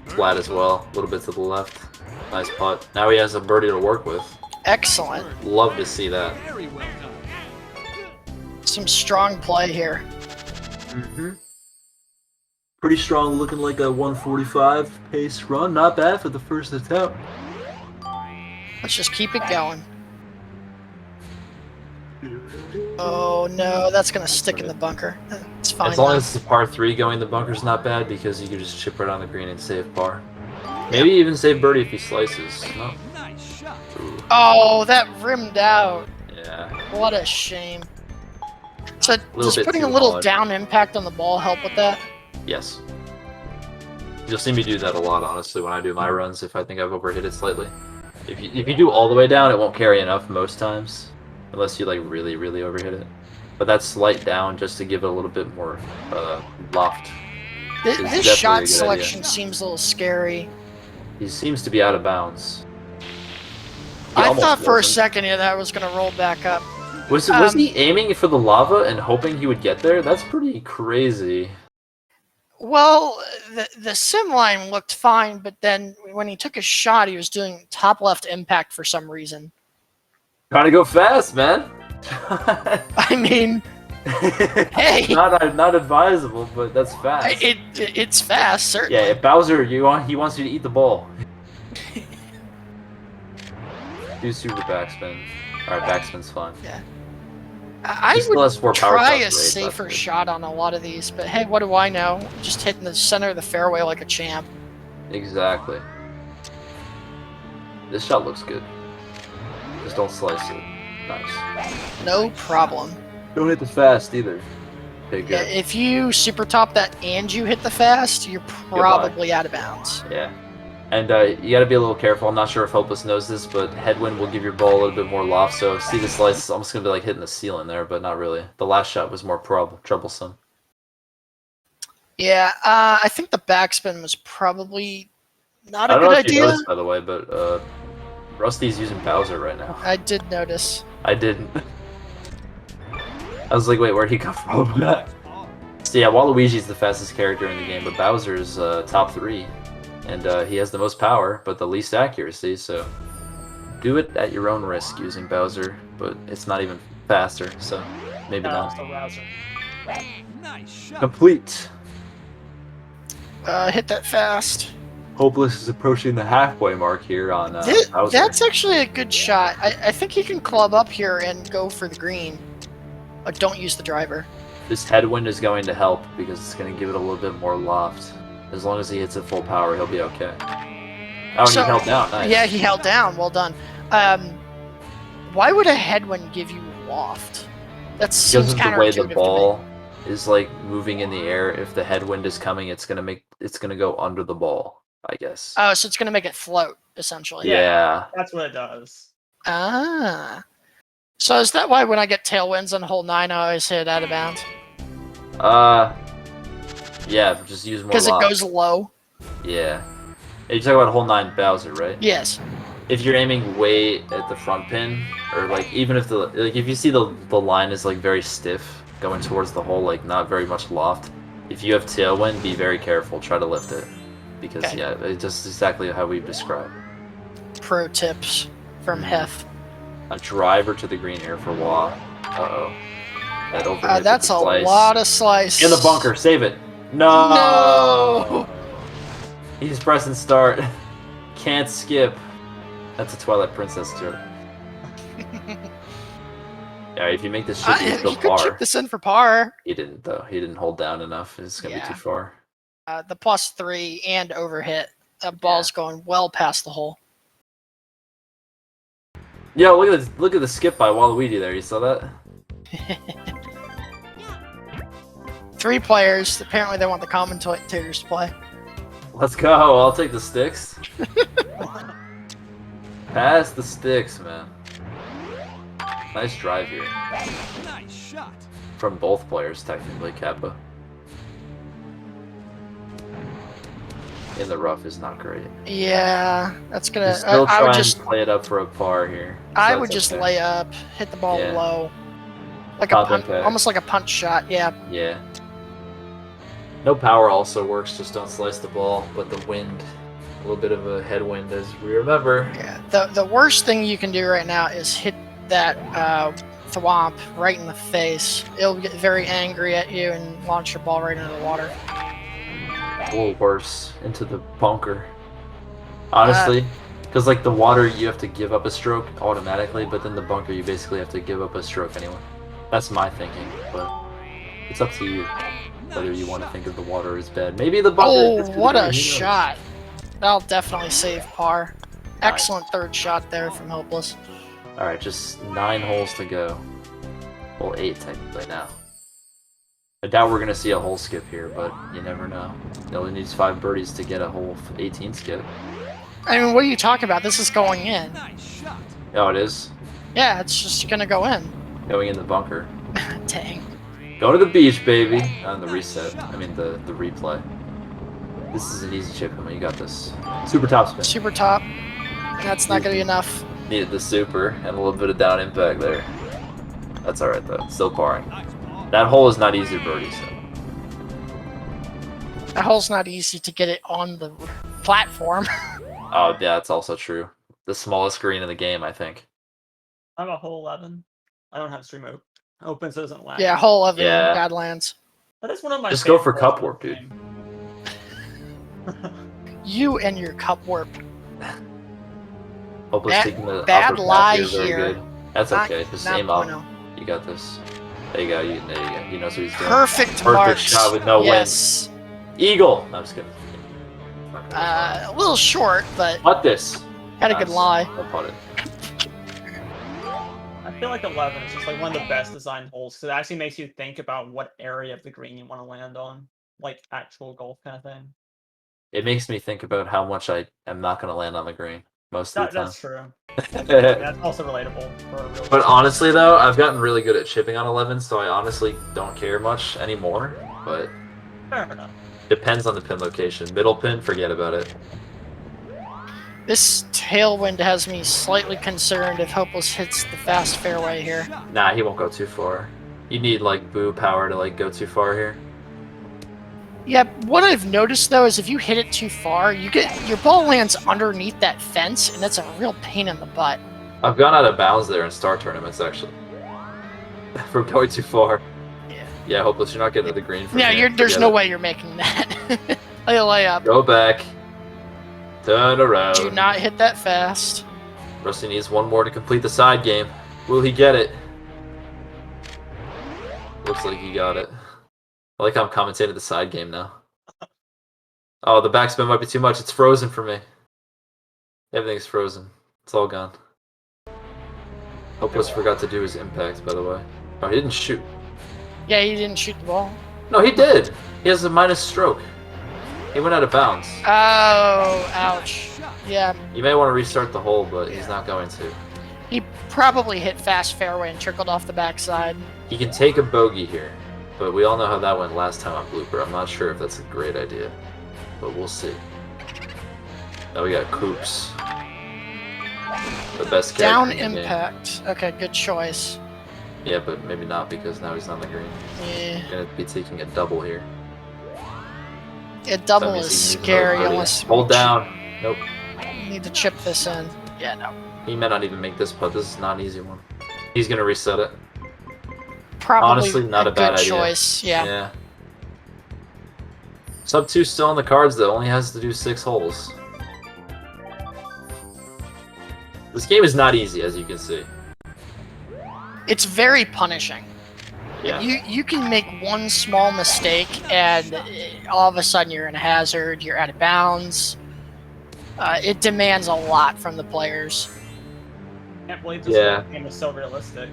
Flat as well. A little bit to the left. Nice putt. Now he has a birdie to work with. Excellent. Love to see that. Some strong play here. Mm-hmm. Pretty strong, looking like a 145 pace run. Not bad for the first attempt. Let's just keep it going. Oh no, that's gonna stick in the bunker. It's fine. As long though. as it's a par 3 going, the bunker's not bad because you can just chip right on the green and save par. Maybe even save birdie if he slices. No. Ooh, Oh, that rimmed out. yeah. What a shame. So does bit putting a too little hard. down impact on the ball help with that? Yes. You'll see me do that a lot, honestly, when I do my runs, if I think I've overhit it slightly. If you do all the way down, it won't carry enough most times. Unless you, like, really, really overhit it. But that slight down, just to give it a little bit more loft. This definitely a shot good selection idea. seems a little scary. He seems to be out of bounds. He I almost thought for a wasn't. second that was going to roll back up. Was he aiming for the lava and hoping he would get there? That's pretty crazy. Well, the sim line looked fine, but then when he took his shot, he was doing top left impact for some reason. Trying to go fast, man. I mean, hey, not advisable, but that's fast. it's fast, certainly. Yeah, if Bowser, he wants you to eat the ball. Do super backspin. Alright, backspin's fine. Yeah. I He still has 4 would power try shots, a right? safer That's good. shot on a lot of these, but hey, what do I know? Just hitting the center of the fairway like a champ. Exactly. This shot looks good. Just don't slice it. Nice. No problem. Don't hit the fast either. Okay, Yeah, good. if you super top that and you hit the fast, you're probably out of bounds. Yeah. And you gotta be a little careful. I'm not sure if Hopeless knows this, but headwind will give your ball a little bit more loft. So see the slice, it's almost gonna be like hitting the ceiling there, but not really. The last shot was more troublesome. Yeah, I think the backspin was probably not a I don't good know if you idea. noticed, by the way, but Rusty's using Bowser right now. I did notice. I didn't. I was like, wait, where'd he come from? So yeah, Waluigi's the fastest character in the game, but Bowser's top 3. And he has the most power, but the least accuracy, so do it at your own risk using Bowser, but it's not even faster, so maybe not. Complete. Hit that fast. Hopeless is approaching the halfway mark here on Bowser. That's actually a good shot. I think he can club up here and go for the green. Don't use the driver. This headwind is going to help because it's going to give it a little bit more loft. As long as he hits it full power, he'll be okay. Oh, and he held down. Nice. Yeah, he held down. Well done. Why would a headwind give you loft? That Because seems of the way the counterintuitive to me. ball is like moving in the air. If the headwind is coming, it's gonna go under the ball, I guess. Oh, so it's going to make it float, essentially. Yeah. That's what it does. Ah. So is that why when I get tailwinds on hole 9, I always hit out of bounds? Yeah, just use more Because it loft. goes low? Yeah. You're talking about hole 9 Bowser, right? Yes. If you're aiming way at the front pin, or like even if if you see the line is like very stiff going towards the hole, like not very much loft, if you have tailwind, be very careful. Try to lift it. Because Okay. yeah, it's just exactly how we've described. Pro tips from Hef. A driver to the green here for Wah. Uh-oh. That overhit with That's the a slice. lot of slice. In the bunker, save it. No! No! He's pressing start. Can't skip. That's a Twilight Princess joke. Yeah, if you make this chip, you He could chip par. this in for par. He didn't, though. He didn't hold down enough. It's going to be too far. The +3 and overhit. That ball's going well past the hole. Yo, look at the skip by Waluigi there. You saw that? 3 players. Apparently they want the commentators to play. Let's go. I'll take the sticks. Pass the sticks, man. Nice drive here. Nice shot. From both players, technically, Kappa. In the rough is not great. Yeah, that's gonna. Just still I try would and just play it up for a par here. So I that's would just okay. lay up, hit the ball Yeah. low, like Top a punch, impact. almost like a punch shot. Yeah. Yeah. No power also works, just don't slice the ball, but the wind, a little bit of a headwind as we remember. Yeah. The worst thing you can do right now is hit that thwomp right in the face. It'll get very angry at you and launch your ball right into the water. A little worse, into the bunker. Honestly, because like the water, you have to give up a stroke automatically, but then the bunker, you basically have to give up a stroke anyway. That's my thinking, but it's up to you whether you want to think of the water as bad. Maybe the bunker. Oh, gets to the what green, a who knows? shot! That'll definitely save par. Excellent third shot there from Hopeless. All right, just 9 holes to go. Well, 8 technically now. I doubt we're gonna see a hole skip here, but you never know. It only needs 5 birdies to get a hole 18 skip. I mean, what are you talking about? This is going in. Nice shot. Oh, it is Yeah, it's just gonna go in. going in the bunker. Dang. Go to the beach, baby. On the reset. I mean the replay. This is an easy chip. I mean, you got this. Super top spin. Super top. That's not gonna be enough. Needed the super and a little bit of down impact there. That's all right though. Still parring. Nice ball. That hole is not easy to birdie. So. That hole's not easy to get it on the platform. Oh yeah, that's also true. The smallest green in the game, I think. I'm a hole 11. I don't have stream open, so it doesn't lag. Yeah, hole of it Yeah. in Badlands. That is one of my. Just go for favorite cup holes warp, in the dude. game. You and your cup warp. Hopeless Bad- taking the bad upper path lie here, very here. good. That's Not- okay. Just not aim up. bueno. You got this. There you go. There you go. He knows what he's doing. Perfect Perfect marks. shot with no yes. wind. Eagle. No, I'm just kidding. A little short, but What this? had a good lie. I'll put it. I feel like 11 is just like one of the best designed holes because it actually makes you think about what area of the green you want to land on, like actual golf kind of thing. It makes me think about how much I am not going to land on the green most of the That's true. time. That's also relatable for a real. But honestly, though, I've gotten really good at chipping on 11, so I honestly don't care much anymore. But fair enough. depends on the pin location. Middle pin, forget about it. This tailwind has me slightly concerned if Hopeless hits the fast fairway here. Nah, he won't go too far. You need like boo power to like go too far here. Yeah, what I've noticed though is if you hit it too far, your ball lands underneath that fence, and that's a real pain in the butt. I've gone out of bounds there in star tournaments actually. From going too far. Yeah. Yeah, Hopeless, you're not getting to the green from Yeah, here. there's Forget no it. way you're making that. Lay up. Go back. Turn around. Do not hit that fast. Rusty needs one more to complete the side game. Will he get it? Looks like he got it. I like how I'm commentating the side game now. Oh, the backspin might be too much. It's frozen for me. Everything's frozen. It's all gone. Hopeless forgot to do his impact, by the way. Oh, he didn't shoot. Yeah, he didn't shoot the ball. No, he did. He has a minus stroke. He went out of bounds. Oh, ouch. Yeah, You may want to restart the hole, but he's not going to. he probably hit fast fairway and trickled off the backside. He can take a bogey here, but we all know how that went last time on Blooper. I'm not sure if that's a great idea, but we'll see. Now we got Coops. The best character Down in the game. impact. Okay, good choice. Yeah, but maybe not because now he's on the green. Yeah, He's gonna be taking a double here. a double That means is he needs scary another birdie. unless Hold down. Nope. you need to chip this in. Yeah, no. He may not even make this putt. This is not an easy one. He's gonna reset it. Probably Honestly, not a bad good idea. choice. Yeah. Sub 2 still on the cards though. Only has to do 6 holes. This game is not easy, as you can see. It's very punishing. Yeah. You can make one small mistake and all of a sudden you're in a hazard, you're out of bounds. It demands a lot from the players. Can't believe this game is so realistic.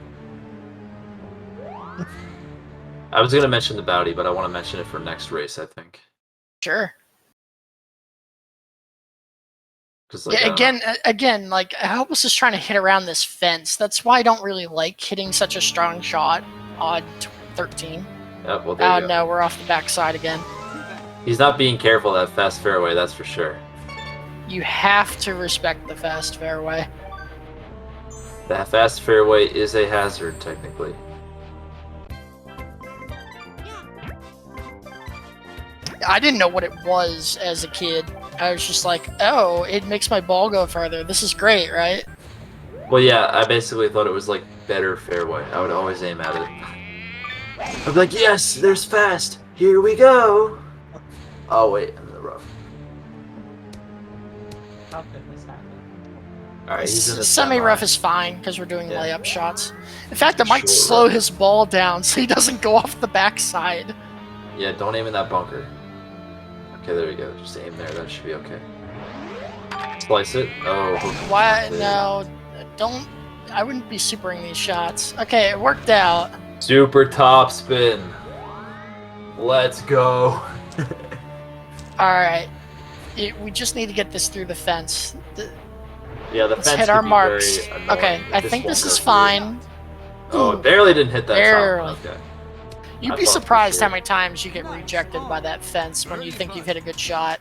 I was gonna mention the bounty, but I want to mention it for next race, I think. Sure. Like, yeah, again, like Hopeless is trying to hit around this fence. That's why I don't really like hitting such a strong shot. Odd 13. Yeah, well, there you go. No, we're off the backside again. He's not being careful of that fast fairway, that's for sure. You have to respect the fast fairway. The fast fairway is a hazard, technically. I didn't know what it was as a kid. I was just like, oh, it makes my ball go further. This is great, right? Well, yeah, I basically thought it was like better fairway. I would always aim at it. I'd be like, yes, there's fast. Here we go. Oh, wait, I'm in the rough. How could this happen? Alright, he's in the semi-rough is fine because we're doing layup shots. In fact, I might slow his ball down so he doesn't go off the backside. Yeah, don't aim in that bunker. Okay, there we go. Just aim there. That should be okay. Slice it. Oh. Why? No, don't. I wouldn't be supering these shots. Okay, it worked out. Super top spin. Let's go. Alright. We just need to get this through the fence. Yeah, the Let's fence hit our marks. Annoying, okay, I think this is fine. Oh, it barely didn't hit that barely. top. Okay. You'd be surprised how many times you get rejected by that fence when you think you've hit a good shot.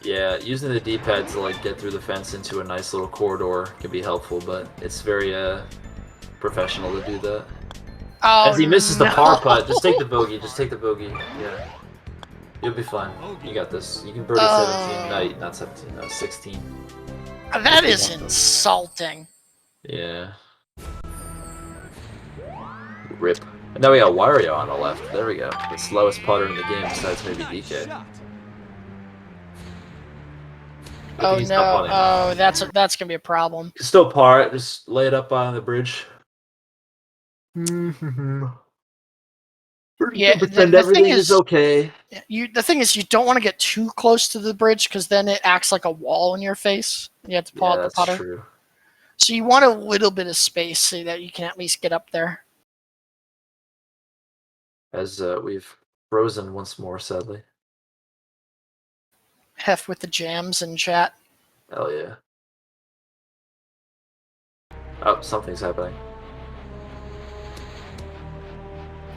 Yeah, using the D-pad to like get through the fence into a nice little corridor can be helpful, but it's very professional to do that. Oh, as he misses the par putt, just take the bogey. Just take the bogey. Yeah, you'll be fine. You got this. You can birdie 17. No, not 17. No, 16. That is insulting. Yeah. Rip. And now we got Wario on the left. There we go. The slowest putter in the game besides maybe DK. Oh no! Oh, that's gonna be a problem. Still par it. Just lay it up on the bridge. Yeah, the thing is okay. The thing is, you don't want to get too close to the bridge because then it acts like a wall in your face. You have to pull out the putter. True. So you want a little bit of space so that you can at least get up there. As we've frozen once more, sadly. Hef with the jams in chat. Hell yeah. Oh, something's happening.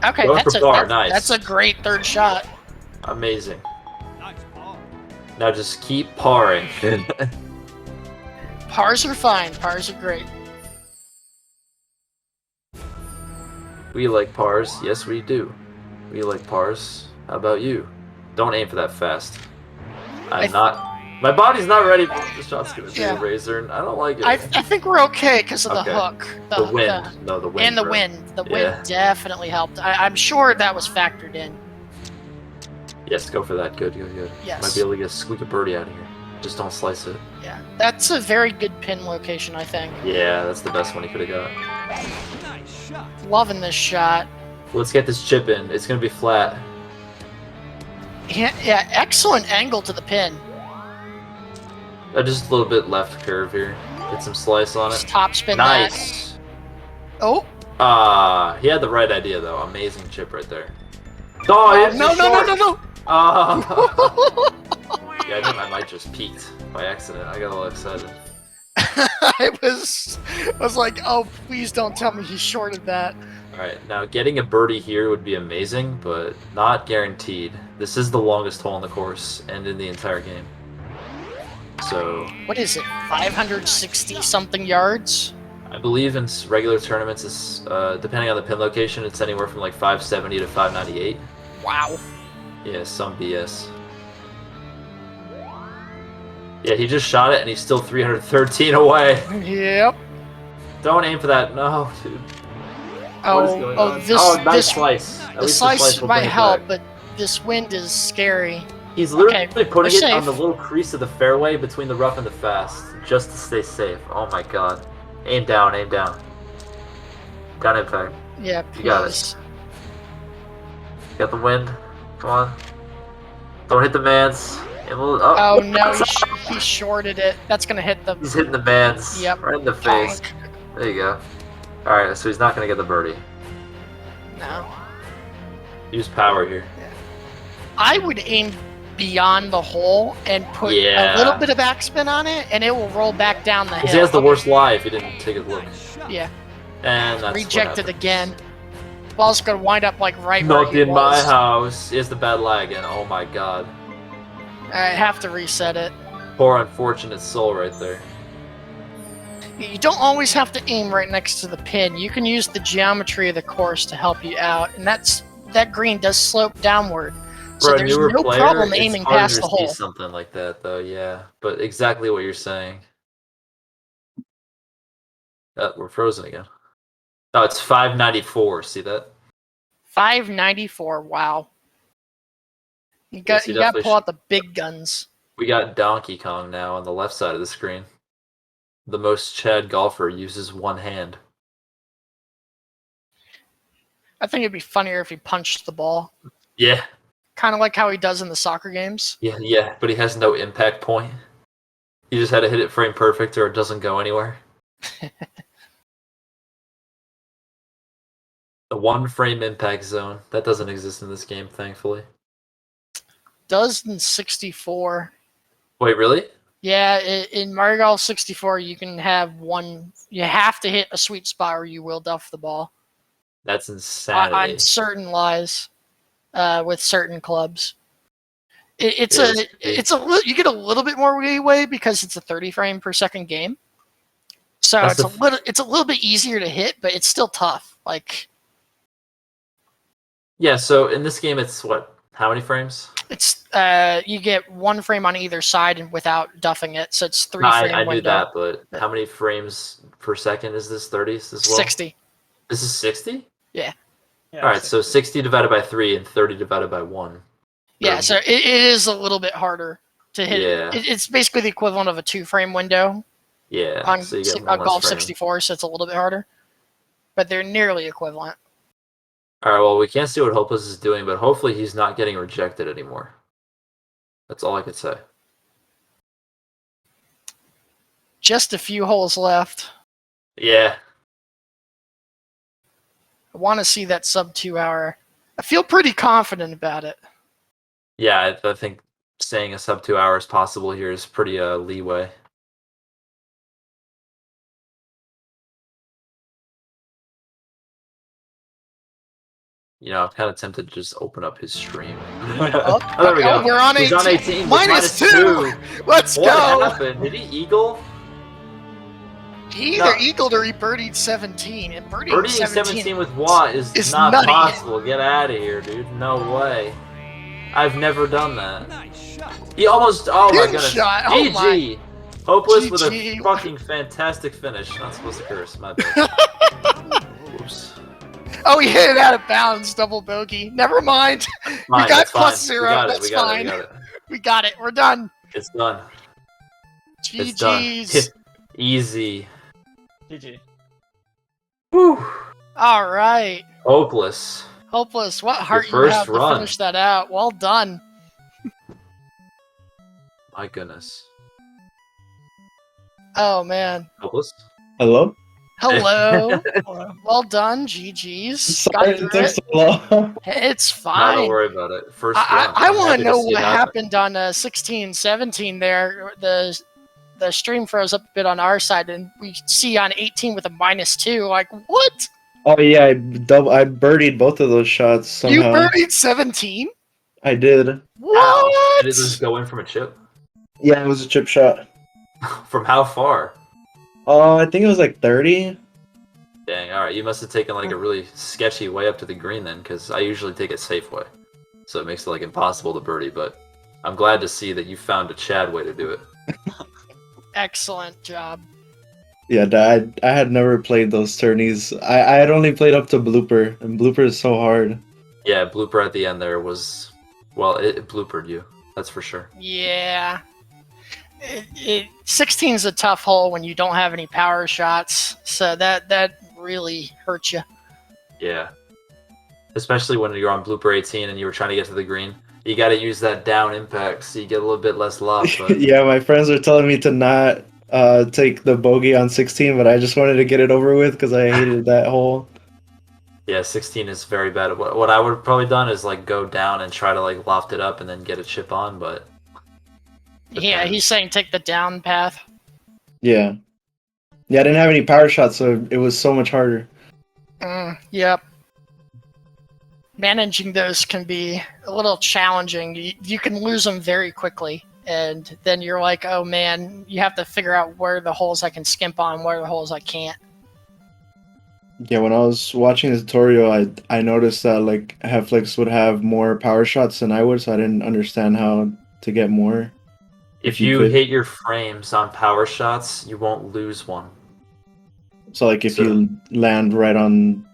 Okay, that's a great third shot. Amazing. Now just keep parring. Pars are fine. Pars are great. We like pars. Yes, we do. We like pars. How about you? Don't aim for that fast. I'm not. My body's not ready for the shot's gonna be a razor, and I don't like it. I think we're okay because of the hook. The wind. No, the wind. And the wind. The wind definitely helped. I'm sure that was factored in. Yes, go for that. Good. Yes. Might be able to get squeak a birdie out of here. Just don't slice it. Yeah, that's a very good pin location, I think. Yeah, that's the best one he could have got. Nice shot. Loving this shot. Let's get this chip in. It's gonna be flat. Yeah, excellent angle to the pin. Just a little bit left curve here. Get some slice on it. Just top spin nice. That. Oh. He had the right idea though. Amazing chip right there. Oh, no. Yeah, I think I might just peeked by accident. I got a little excited. I was like, oh, please don't tell me he shorted that. Alright, now getting a birdie here would be amazing, but not guaranteed. This is the longest hole in the course and in the entire game. So... What is it, 560-something yards? I believe in regular tournaments, it's, depending on the pin location, it's anywhere from like 570 to 598. Wow. Yeah, some BS. Yeah, he just shot it, and he's still 313 away. Yep. Don't aim for that. No, dude. What is going on? Nice slice. At The least slice will might bring it help, back. but this wind is scary. He's literally putting we're it on safe. the little crease of the fairway between the rough and the fast, just to stay safe. Oh my god. Aim down, aim down. Down impact. Yeah, You got please. it. Got the wind. Come on. Don't hit the mans. Oh no, he shorted it. That's gonna hit the. He's hitting the mans. Yep. Right in the face. There you go. Alright, so he's not gonna get the birdie. No. Use power here. I would aim beyond the hole and put a little bit of backspin on it, and it will roll back down the hill. Because he has the worst lie if he didn't take a look. Yeah. And that's rejected again. Ball's gonna wind up like right not where in my house. Is the bad lie again? Oh my god. I have to reset it. Poor unfortunate soul right there. You don't always have to aim right next to the pin. You can use the geometry of the course to help you out, and that green does slope downward. So For a there's newer no player, problem it's aiming harder past to the see hole. something like that, though. Yeah, but exactly what you're saying. We're frozen again. Oh, it's 594. See that? 594. Wow. You got to pull out the big guns. We got Donkey Kong now on the left side of the screen. The most Chad golfer uses one hand. I think it'd be funnier if he punched the ball. Yeah. Kind of like how he does in the soccer games. Yeah, but he has no impact point. You just had to hit it frame perfect or it doesn't go anywhere. The one frame impact zone. That doesn't exist in this game, thankfully. Does in 64. Wait, really? Yeah, in Mario Golf 64, you can have one. You have to hit a sweet spot or you will duff the ball. That's insanity. On certain lies, with certain clubs. You get a little bit more leeway because it's a 30 frame per second game. So it's a little bit easier to hit, but it's still tough. Like. Yeah, so in this game, it's what? How many frames? It's you get one frame on either side and without duffing it, so it's 3 frame I window. knew that, but how many frames per second is this? 30 as well? 60. This is 60? Yeah. All right, so 60 divided by 3 and 30 divided by 1. Yeah, so it is a little bit harder to hit. Yeah. It's basically the equivalent of a 2 frame window. Yeah. On, so you get on Golf frame. 64, so it's a little bit harder. But they're nearly equivalent. All right, well, we can't see what Hopeless is doing, but hopefully he's not getting rejected anymore. That's all I could say. Just a few holes left. Yeah. I want to see that sub 2 hour. I feel pretty confident about it. Yeah, I think saying a sub 2 hours possible here is pretty leeway. You know, I'm kind of tempted to just open up his stream. Oh, there we go. We're on 18. He's on 18. Minus 2. Let's what go. What happened? Did he eagle? He either eagled or he birdied 17. And birdieing 17 with what is not nutty. possible. Get out of here, dude. No way. I've never done that. He almost. Oh my goodness. Shot. GG. Hopeless with a GG. fucking fantastic finish. Not supposed to curse. My bad. Whoops. Oh, he hit it out of bounds, double bogey. Never mind. Fine, we got plus +0. That's we got fine. it. We got it. We're done. It's done. It's GG's. done. Easy. GG. Whew. All right. Hopeless. Hopeless. What heart you first have run. to finish that out. Well done. My goodness. Oh, man. Hopeless. Hello? Hello. Well done. GG's. Sorry Got it through took so long. It's Nah, fine. don't worry about it. First I run. I'm want happy to know see what it happen. happened on 16, 17 there. The stream froze up a bit on our side, and we see on 18 with a -2. Like, what? Oh yeah, I birdied both of those shots somehow. You birdied 17? I did. What? Did it just go in from a chip? Yeah, it was a chip shot. From how far? I think it was like 30. Dang, alright, you must have taken like a really sketchy way up to the green then, because I usually take a safe way. So it makes it like impossible to birdie, but I'm glad to see that you found a Chad way to do it. Excellent job. Yeah, I had never played those tourneys. I had only played up to blooper, and blooper is so hard. Yeah, blooper at the end there was, well, it bloopered you. That's for sure. Yeah. 16 is a tough hole when you don't have any power shots, so that really hurts you. Yeah. Especially when you're on blooper 18 and you were trying to get to the green. You got to use that down impact so you get a little bit less lop. But Yeah, my friends were telling me to not take the bogey on 16, but I just wanted to get it over with because I hated that hole. yeah, 16 is very bad. What I would have probably done is like go down and try to like loft it up and then get a chip on, but Yeah, he's saying take the down path. Yeah. Yeah, I didn't have any power shots, so it was so much harder. Yep. Managing those can be a little challenging. You can lose them very quickly, and then you're like, oh man, you have to figure out where the holes I can skimp on, where the holes I can't. Yeah, when I was watching the tutorial, I noticed that like Heflix would have more power shots than I would, so I didn't understand how to get more. if you hit your frames on power shots, you won't lose one. So like if you land right on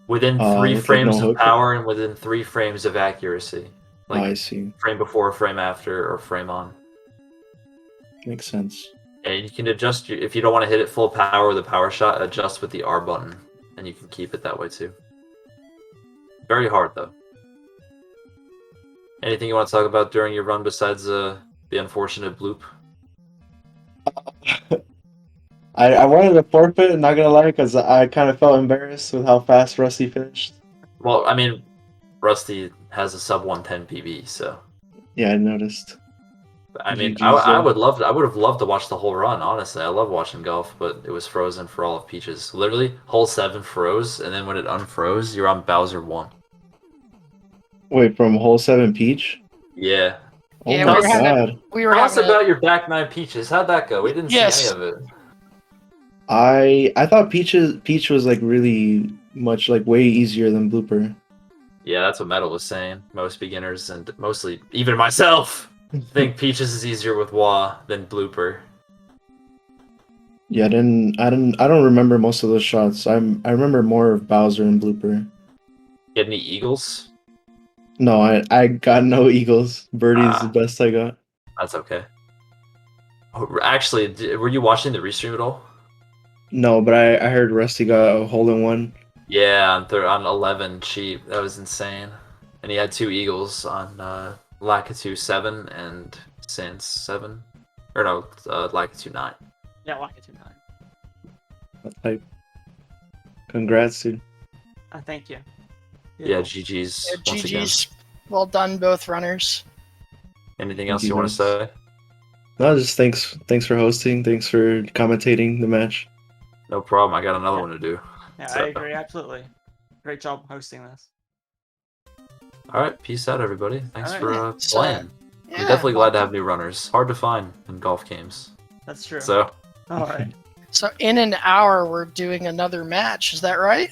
within 3 like frames no of hook? power and within 3 frames of accuracy. Like I see. frame before, frame after, or frame on. Makes sense. And you can adjust if you don't want to hit it full power with a power shot, adjust with the R button, and you can keep it that way too. Very hard though. Anything you want to talk about during your run besides the unfortunate bloop? I wanted to forfeit, not gonna lie, because I kind of felt embarrassed with how fast Rusty finished. Well, I mean, Rusty has a sub 110 PB, so Yeah, I noticed. I mean, GG's I though. would have loved to watch the whole run. Honestly, I love watching golf, but it was frozen for all of Peaches. Literally, hole 7 froze, and then when it unfroze, you're on Bowser 1. Wait, from hole 7 Peach? Yeah. Oh Yeah, my we were having god. we were Tell us having a- about your back 9 Peaches. How'd that go? We didn't see Yes. any of it. I thought Peach was like really much like way easier than Blooper. Yeah, that's what Metal was saying. Most beginners, and mostly even myself, think Peaches is easier with Wah than Blooper. Yeah, I don't remember most of those shots. I remember more of Bowser and Blooper. Get any eagles? No, I got no eagles. Birdie's the best I got. That's okay. Oh, actually, were you watching the restream at all? No, but I heard Rusty got a hole in one. Yeah, on 11 cheap. That was insane. And he had 2 eagles on Lakitu 7 and Sans 7. Or no, Lakitu 9. Yeah, like it too nine. That type. Congrats, dude. Thank you. Yeah, GG's. Yeah, once again. GG's. Well done, both runners. Anything else you want to say? No, just thanks for hosting. Thanks for commentating the match. No problem. I got another one to do. Yeah, So- I agree, absolutely. Great job hosting this. All right, peace out, everybody. Thanks All for right. So, playing. Yeah, We're definitely well, glad to have new runners. Hard to find in golf games. That's true. So, Alright. So in an hour, we're doing another match. Is that right?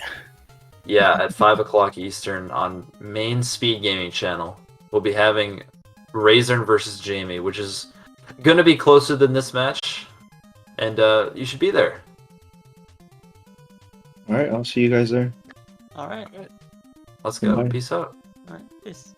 yeah, at 5 o'clock Eastern on main SpeedGaming channel, we'll be having Razor versus Jamie, which is going to be closer than this match. And you should be there. All right, I'll see you guys there. Alright. Let's go. Bye. Peace out. Alright. Peace.